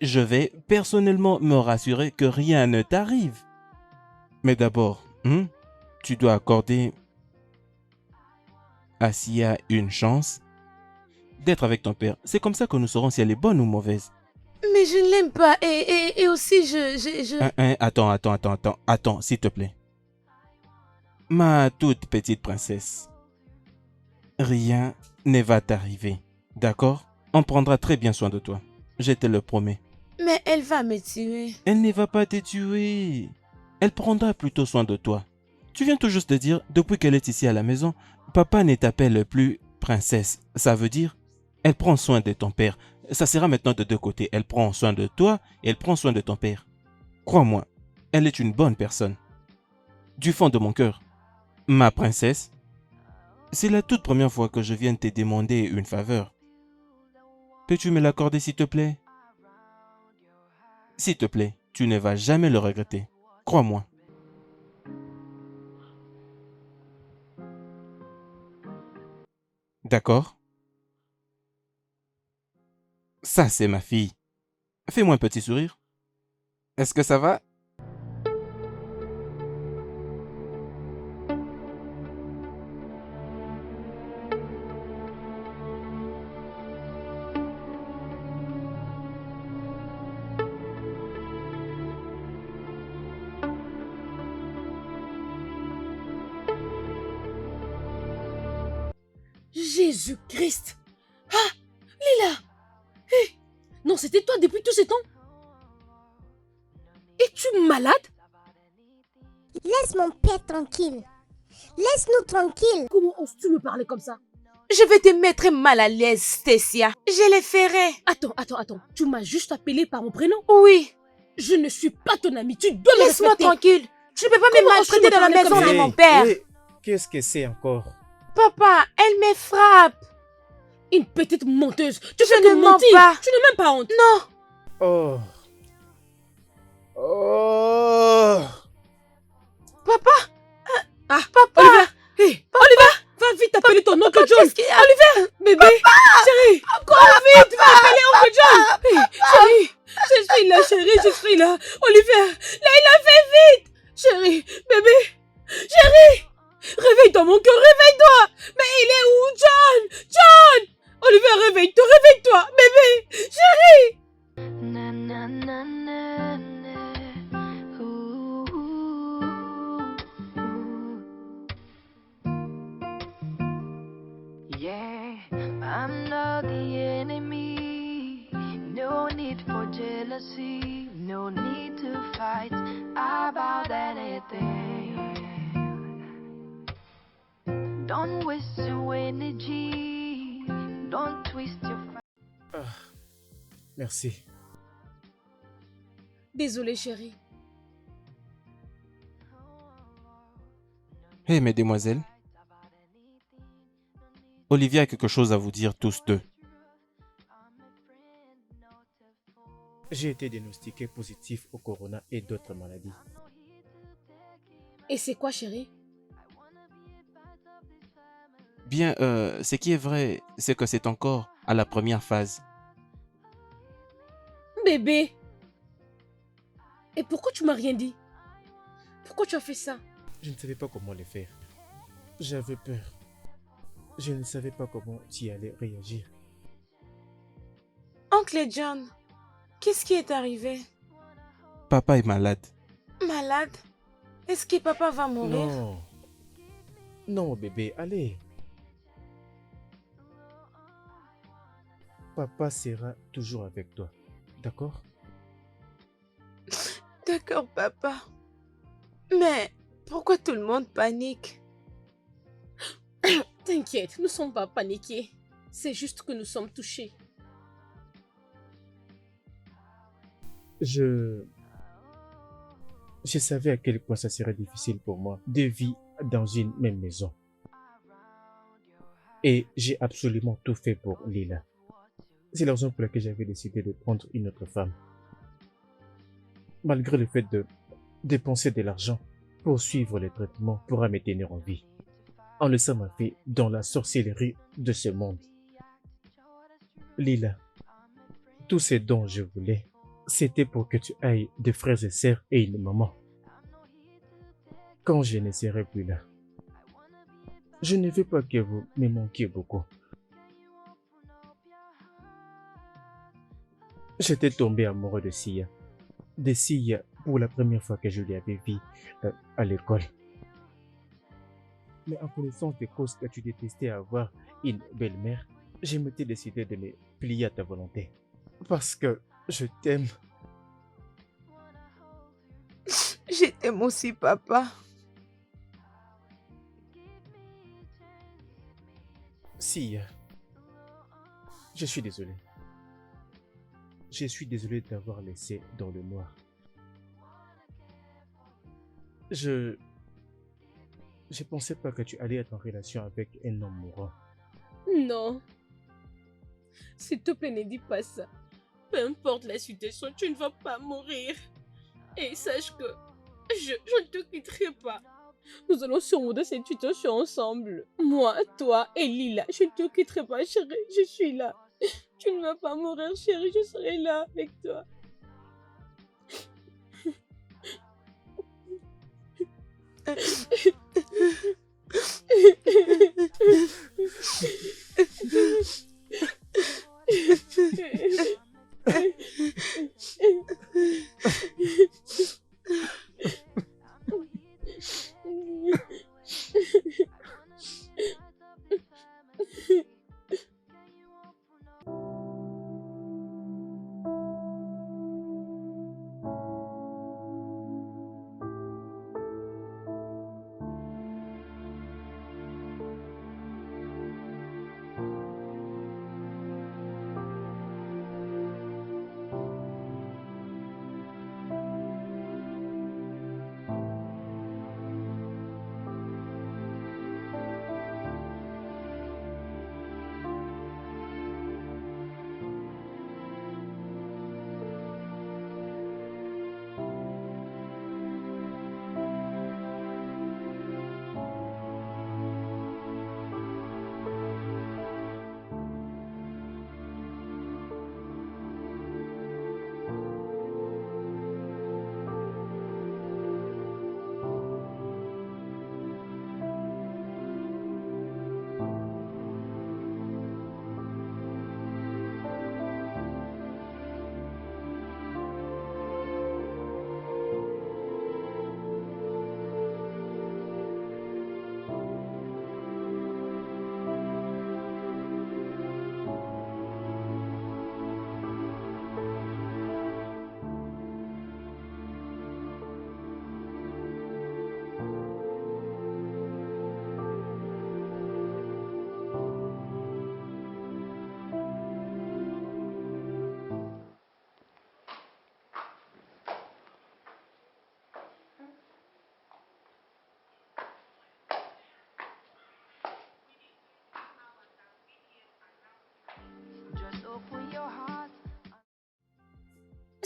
Je vais personnellement me rassurer que rien ne t'arrive. Mais d'abord, tu dois accorder à Sia une chance d'être avec ton père. C'est comme ça que nous saurons si elle est bonne ou mauvaise. Mais je ne l'aime pas et aussi je... Attends, s'il te plaît. Ma toute petite princesse, rien ne va t'arriver, d'accord? On prendra très bien soin de toi, je te le promets. Mais elle va me tuer. Elle ne va pas te tuer, elle prendra plutôt soin de toi. Tu viens tout juste de dire, depuis qu'elle est ici à la maison, papa ne t'appelle plus princesse. Ça veut dire, elle prend soin de ton père. Ça sera maintenant de deux côtés. Elle prend soin de toi et elle prend soin de ton père. Crois-moi, elle est une bonne personne. Du fond de mon cœur, ma princesse, c'est la toute première fois que je viens te demander une faveur. Peux-tu me l'accorder s'il te plaît? S'il te plaît, tu ne vas jamais le regretter. Crois-moi. D'accord? Ça, c'est ma fille. Fais-moi un petit sourire. Est-ce que ça va? Jésus-Christ! Ah! Lila! Hé! Non, c'était toi depuis tout ce temps? Es-tu malade? Laisse mon père tranquille. Laisse-nous tranquille. Comment oses-tu me parler comme ça? Je vais te mettre mal à l'aise, Stécia. Je le ferai. Attends. Tu m'as juste appelé par mon prénom? Oui. Je ne suis pas ton ami. Tu dois me Laisse-moi respecter. tranquille. Tu ne peux pas Comment me oses-tu maltraiter me dans la parler maison comme de ça? mon père. Qu'est-ce que c'est encore? Papa, elle me frappe. Une petite menteuse. Tu Je fais que ne mens mentir. pas. Tu n'as même pas honte. Non. Oh. Oh. Papa. Ah, Papa. Oliver. Hé, Oliver, va vite appeler ton oncle John. Qu'est-ce qu'il y a? Oliver, bébé. Chérie, cours vite, va appeler oncle John. Hé, chérie, je suis là, chérie, je suis là. Oliver, Leïla, fais vite. Chérie, bébé, chérie. Réveille-toi, mon cœur, réveille-toi. Mais il est où, John? John. Oliver, réveille-toi, bébé. Chérie. Na na na na na. Ooh, yeah, I'm not the enemy. No need for jealousy. No need to fight about anything. Don't waste your energy. Don't twist your. Merci. Désolée, chérie. Hé, mesdemoiselles, Olivier a quelque chose à vous dire tous deux. J'ai été diagnostiqué positif au corona et d'autres maladies. Et c'est quoi, chérie? Bien, ce qui est vrai, c'est que c'est encore à la première phase. Bébé! Et pourquoi tu m'as rien dit? Pourquoi tu as fait ça? Je ne savais pas comment le faire. J'avais peur. Je ne savais pas comment tu allais réagir. Oncle John, qu'est-ce qui est arrivé? Papa est malade. Malade? Est-ce que papa va mourir? Non. Non, bébé, allez. Papa sera toujours avec toi. D'accord? D'accord, papa. Mais pourquoi tout le monde panique? T'inquiète, nous ne sommes pas paniqués. C'est juste que nous sommes touchés. Je savais à quel point ça serait difficile pour moi de vivre dans une même maison. Et j'ai absolument tout fait pour Lila. C'est la raison pour laquelle j'avais décidé de prendre une autre femme. Malgré le fait de dépenser de l'argent pour suivre les traitements pour me tenir en vie, en laissant ma fille dans la sorcellerie de ce monde. Lila, tout ce dont je voulais, c'était pour que tu ailles des frères et sœurs et une maman. Quand je ne serai plus là, je ne veux pas que vous me manquiez beaucoup. J'étais tombé amoureux de Sia. De Sia pour la première fois que je l'avais vue à l'école. Mais en connaissance des causes que tu détestais avoir une belle-mère, je m'étais décidé de me plier à ta volonté. Parce que je t'aime. Je t'aime aussi, papa. Sia, je suis désolé. Je suis désolé d'avoir laissé dans le noir. Je pensais pas que tu allais être en relation avec un homme mourant. Non. S'il te plaît, ne dis pas ça. Peu importe la situation, tu ne vas pas mourir. Et sache que je ne te quitterai pas. Nous allons surmonter cette situation ensemble. Moi, toi et Lila. Je ne te quitterai pas, chérie. Je suis là. Tu ne vas pas mourir, chérie. Je serai là avec toi.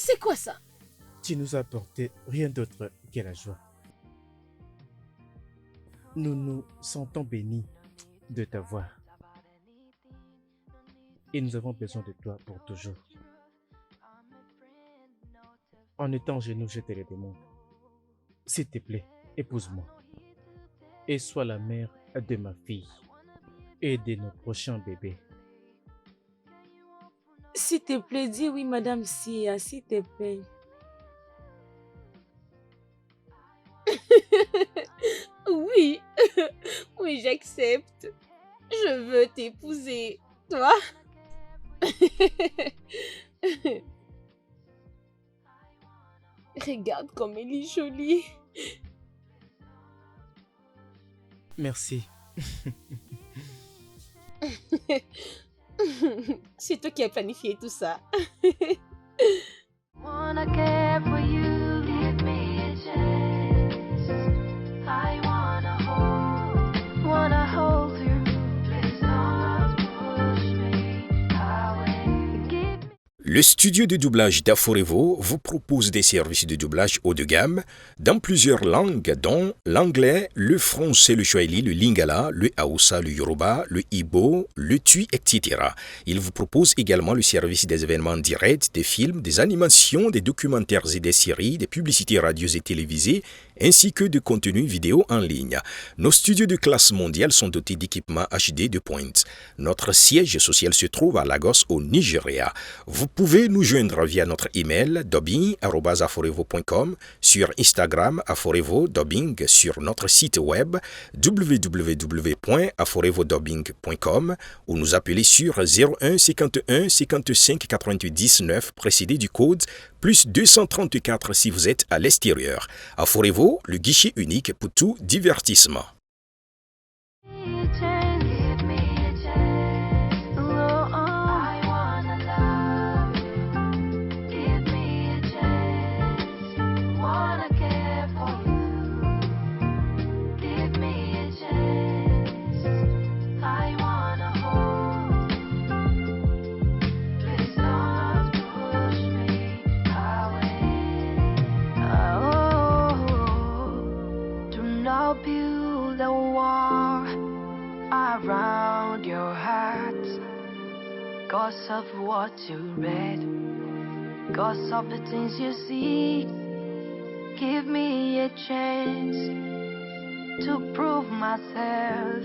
C'est quoi ça? Tu nous as apporté rien d'autre que la joie. Nous nous sentons bénis de t'avoir. Et nous avons besoin de toi pour toujours. En étant genoux, je te le demande. S'il te plaît, épouse-moi. Et sois la mère de ma fille et de nos prochains bébés. S'il te plaît, dis oui, Madame Sia, s'il te plaît. Oui, oui, j'accepte. Je veux t'épouser. Toi? Regarde comme elle est jolie. Merci. C'est toi qui as planifié tout ça. Wanna care for you, give me a chance. I wanna hold you. Please don't push me away. Give me Le studio de doublage d'Aforevo vous propose des services de doublage haut de gamme dans plusieurs langues, dont l'anglais, le français, le swahili, le lingala, le hausa, le yoruba, le ibo, le tui, etc. Il vous propose également le service des événements directs, des films, des animations, des documentaires et des séries, des publicités radios et télévisées, ainsi que de contenus vidéo en ligne. Nos studios de classe mondiale sont dotés d'équipements HD de pointe. Notre siège social se trouve à Lagos, au Nigeria. Vous pouvez nous joindre via notre email dubbing@aforevo.com, sur Instagram Aforevo Dubbing, sur notre site web www.aforevodubbing.com ou nous appeler sur 01 51 55 88 19 précédé du code plus 234 si vous êtes à l'extérieur. Aforevo, le guichet unique pour tout divertissement. a chance. Give me a chance. Oh, I wanna love. Give me a chance. Wanna care for you. Give me a chance. I wanna hold. Please don't push me away. Oh, do not build a wall around your heart, cause of what you read, cause of the things you see. Give me a chance to prove myself.